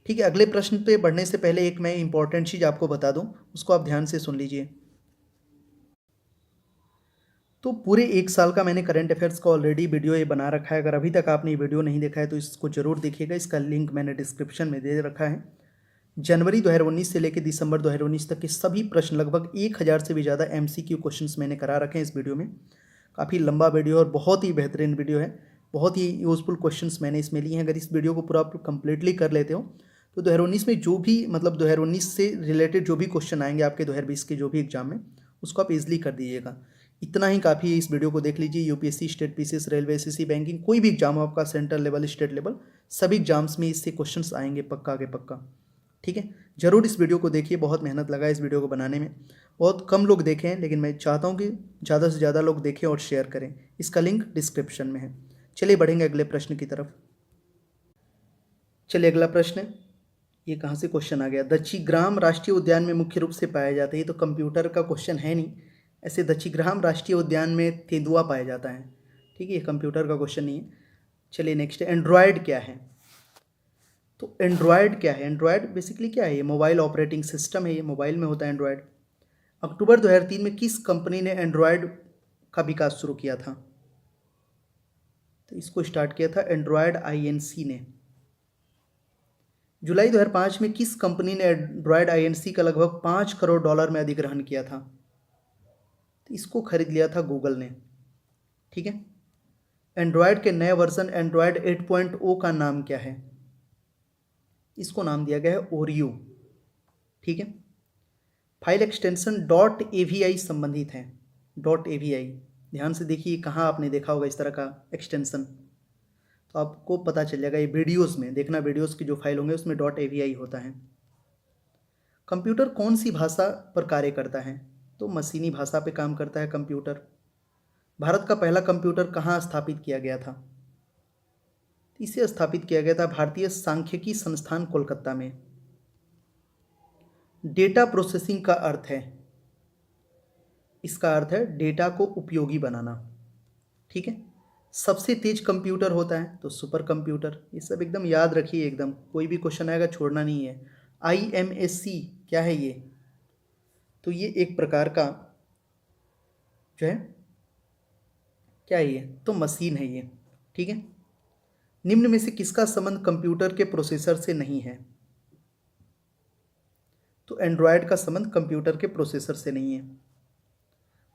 ठीक है। अगले प्रश्न पे बढ़ने से पहले एक मैं इंपॉर्टेंट चीज़ आपको बता दूं, उसको आप ध्यान से सुन लीजिए। तो पूरे एक साल का मैंने करंट अफेयर्स का ऑलरेडी वीडियो ये बना रखा है। अगर अभी तक आपने ये वीडियो नहीं देखा है तो इसको ज़रूर देखिएगा। इसका लिंक मैंने डिस्क्रिप्शन में दे रखा है। जनवरी 2019 से लेकर दिसंबर 2019 तक के सभी प्रश्न, लगभग 1000 से भी ज़्यादा MCQ क्वेश्चंस मैंने करा रखे हैं इस वीडियो में। काफ़ी लंबा वीडियो और बहुत ही बेहतरीन वीडियो है। बहुत ही यूज़फुल क्वेश्चंस मैंने इसमें लिए हैं। अगर इस वीडियो को पूरा आप कंप्लीटली कर लेते हो तो 2019 में जो भी, मतलब 2019 से रिलेटेड जो भी क्वेश्चन आएंगे आपके 2020 के जो भी एग्जाम में, उसको आप इजीली कर दीजिएगा। इतना ही काफ़ी है। इस वीडियो को देख लीजिए। UPSC, state PCS, railway, SSC, banking, कोई भी एग्जाम हो आपका, सेंट्रल लेवल, स्टेट लेवल, सभी एग्जाम्स में इससे क्वेश्चंस आएंगे पक्का के पक्का। ठीक है। जरूर इस वीडियो को देखिए। बहुत मेहनत लगा इस वीडियो को बनाने में। बहुत कम लोग देखे हैं, लेकिन मैं चाहता हूँ कि ज़्यादा से ज़्यादा लोग देखें और शेयर करें। इसका लिंक डिस्क्रिप्शन में है। चलिए बढ़ेंगे अगले प्रश्न की तरफ। चलिए अगला प्रश्न है, ये कहाँ से क्वेश्चन आ गया? दक्षिग्राम राष्ट्रीय उद्यान में मुख्य रूप से पाया जाता है। ये तो कंप्यूटर का क्वेश्चन है नहीं। ऐसे दक्षिग्राम राष्ट्रीय उद्यान में तेंदुआ पाया जाता है। ठीक है। ये कंप्यूटर का क्वेश्चन नहीं है। चलिए नेक्स्ट है, एंड्रॉयड क्या है? तो एंड्रॉयड क्या है? एंड्रॉयड बेसिकली क्या है? ये मोबाइल ऑपरेटिंग सिस्टम है। ये मोबाइल में होता है एंड्रॉयड। अक्टूबर 2003 में किस कंपनी ने एंड्रॉयड का विकास शुरू किया था? तो इसको स्टार्ट किया था एंड्रॉयड INC ने। जुलाई 2005 में किस कंपनी ने एंड्रॉयड INC का लगभग $5 करोड़ में अधिग्रहण किया था? तो इसको खरीद लिया था गूगल ने। ठीक है। एंड्रॉयड के नए वर्जन एंड्रॉयड 8.0 का नाम क्या है? इसको नाम दिया गया है ओरियो। ठीक है। फाइल एक्सटेंशन .avi संबंधित है। .avi, ध्यान से देखिए कहाँ आपने देखा होगा इस तरह का एक्सटेंशन, तो आपको पता चल जाएगा। ये वीडियोस में देखना, वीडियोस की जो फाइल होंगे उसमें .avi होता है। कंप्यूटर कौन सी भाषा पर कार्य करता है? तो मशीनी भाषा पे काम करता है कंप्यूटर। भारत का पहला कंप्यूटर कहाँ स्थापित किया गया था? इसे स्थापित किया गया था भारतीय सांख्यिकी संस्थान कोलकाता में। डेटा प्रोसेसिंग का अर्थ है, इसका अर्थ है डेटा को उपयोगी बनाना। ठीक है। सबसे तेज कंप्यूटर होता है तो सुपर कंप्यूटर। ये सब एकदम याद रखिए, एकदम कोई भी क्वेश्चन आएगा छोड़ना नहीं है। IMSC क्या है ये? तो ये एक प्रकार का जो है, क्या है ये? तो मशीन है ये। ठीक है। निम्न में से किसका संबंध कंप्यूटर के प्रोसेसर से नहीं है? तो एंड्रॉयड का संबंध कंप्यूटर के प्रोसेसर से नहीं है।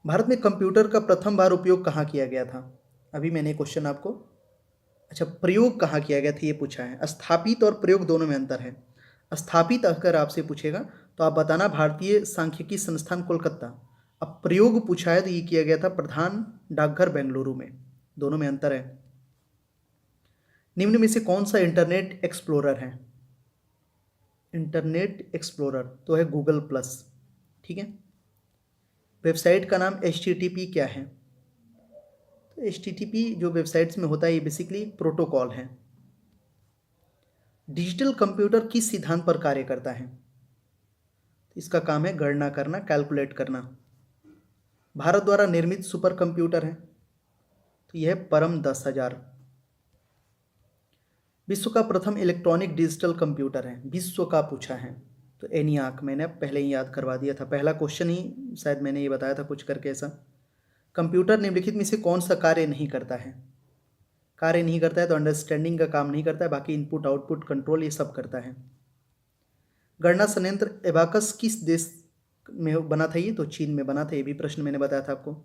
भारत में कंप्यूटर का प्रथम बार उपयोग कहाँ किया गया था? अभी मैंने क्वेश्चन आपको, अच्छा प्रयोग कहाँ किया गया था ये पूछा है। स्थापित और प्रयोग दोनों में अंतर है। स्थापित अगर आपसे पूछेगा तो आप बताना भारतीय सांख्यिकी संस्थान कोलकाता। अब प्रयोग पूछा है तो ये किया गया था प्रधान डाकघर बेंगलुरु में। दोनों में अंतर है। निम्न में से कौन सा इंटरनेट एक्सप्लोरर है? इंटरनेट एक्सप्लोरर तो है गूगल प्लस। ठीक है। वेबसाइट का नाम HTTP क्या है? तो HTTP जो वेबसाइट्स में होता है ये बेसिकली प्रोटोकॉल है। डिजिटल कंप्यूटर किस सिद्धांत पर कार्य करता है? इसका काम है गणना करना, कैलकुलेट करना। भारत द्वारा निर्मित सुपर कंप्यूटर है तो यह है परम 10,000। विश्व का प्रथम इलेक्ट्रॉनिक डिजिटल कंप्यूटर है, विश्व का पूछा है तो एनियाक, मैंने पहले ही याद करवा दिया था, पहला क्वेश्चन ही शायद मैंने ये बताया था कुछ करके ऐसा। कंप्यूटर निम्नलिखित में से कौन सा कार्य नहीं करता है? कार्य नहीं करता है तो अंडरस्टैंडिंग का काम नहीं करता है, बाकी इनपुट आउटपुट कंट्रोल ये सब करता है। गणना संयंत्र एबाकस किस देश में बना था? ये तो चीन में बना था, ये भी प्रश्न मैंने बताया था आपको।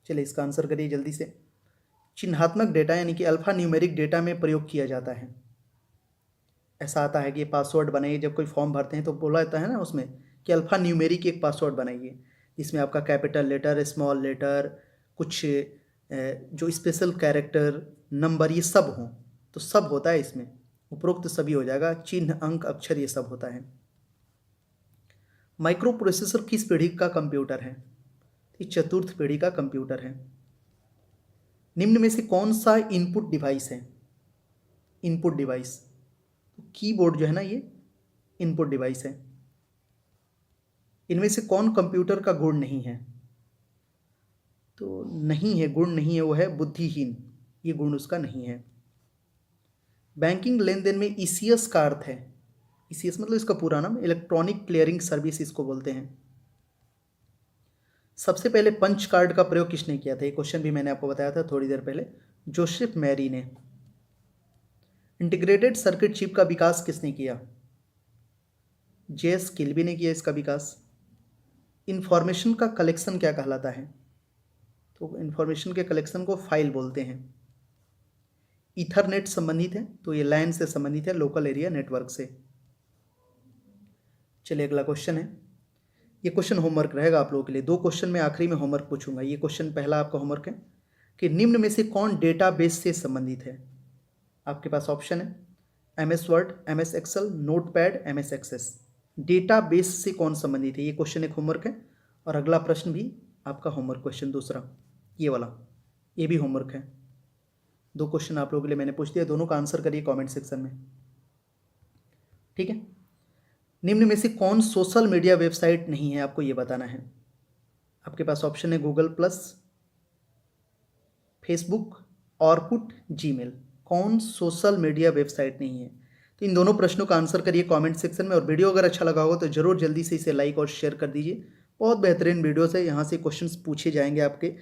चलिए इसका आंसर करिए जल्दी से। चिन्हात्मक डेटा यानी कि अल्फा न्यूमेरिक डेटा में प्रयोग किया जाता है। ऐसा आता है कि पासवर्ड बनाइए, जब कोई फॉर्म भरते हैं तो बोला जाता है ना उसमें कि अल्फा न्यूमेरिक एक पासवर्ड बनाइए, जिसमें आपका कैपिटल लेटर, स्मॉल लेटर, कुछ जो स्पेशल कैरेक्टर, नंबर ये सब हों, तो सब होता है इसमें, उपरोक्त सभी हो जाएगा, चिन्ह, अंक, अक्षर ये सब होता है। माइक्रो प्रोसेसर किस पीढ़ी का कंप्यूटर है? ये चतुर्थ पीढ़ी का कंप्यूटर है। निम्न में से कौन सा इनपुट डिवाइस है? इनपुट डिवाइस, कीबोर्ड जो है ना ये इनपुट डिवाइस है। इनमें से कौन कंप्यूटर का गुण नहीं है? तो नहीं है, गुण नहीं है, वो है बुद्धिहीन, ये गुण उसका नहीं है। बैंकिंग लेन देन में ईसीएस का अर्थ है, ईसीएस मतलब इसका पूरा नाम इलेक्ट्रॉनिक क्लियरिंग सर्विस इसको बोलते हैं। सबसे पहले पंच कार्ड का प्रयोग किसने किया था? ये क्वेश्चन भी मैंने आपको बताया था थोड़ी देर पहले, जोसेफ मैरी ने। इंटीग्रेटेड सर्किट चिप का विकास किसने किया? जेएस किल्बी ने किया इसका विकास। इंफॉर्मेशन का कलेक्शन क्या कहलाता है? तो इंफॉर्मेशन के कलेक्शन को फाइल बोलते हैं। ईथरनेट संबंधित है तो ये लैन से संबंधित है, लोकल एरिया नेटवर्क से। चलिए अगला क्वेश्चन है, ये क्वेश्चन होमवर्क रहेगा आप लोगों के लिए। 2 क्वेश्चन में आखिरी में होमवर्क पूछूंगा। ये क्वेश्चन पहला आपका होमवर्क है कि निम्न में से कौन डेटाबेस से संबंधित है? आपके पास ऑप्शन है MS Word, MS Excel, Notepad, MS Access. Database से कौन संबंधित है? ये क्वेश्चन एक होमवर्क है, और अगला प्रश्न भी आपका होमवर्क क्वेश्चन दूसरा, ये वाला, ये भी होमवर्क है। 2 क्वेश्चन आप लोगों के लिए मैंने पूछ दिया, दोनों का आंसर करिए कमेंट सेक्शन में, ठीक है। निम्न में से कौन सोशल मीडिया वेबसाइट नहीं है? आपको ये बताना है। आपके पास ऑप्शन है Google plus, Facebook, Orkut, Gmail. कौन सोशल मीडिया वेबसाइट नहीं है? तो इन दोनों प्रश्नों का आंसर करिए कमेंट सेक्शन में, और वीडियो अगर अच्छा लगा हो तो जरूर जल्दी से इसे लाइक और शेयर कर दीजिए। बहुत बेहतरीन वीडियोस है, यहाँ से क्वेश्चंस पूछे जाएंगे आपके,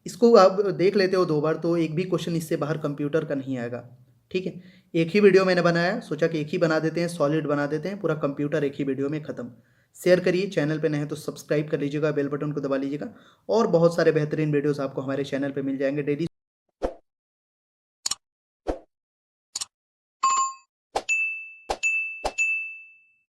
इसको आप देख लेते हो 2 बार तो एक भी क्वेश्चन इससे बाहर कंप्यूटर का नहीं आएगा, ठीक है। एक ही वीडियो मैंने बनाया, सोचा कि एक ही बना देते हैं, सॉलिड बना देते हैं, पूरा कंप्यूटर एक ही वीडियो में खत्म। शेयर करिए, चैनल पे नए हैं तो सब्सक्राइब कर लीजिएगा, बेल बटन को दबा लीजिएगा, और बहुत सारे बेहतरीन वीडियोस आपको हमारे चैनल पे मिल जाएंगे। डेली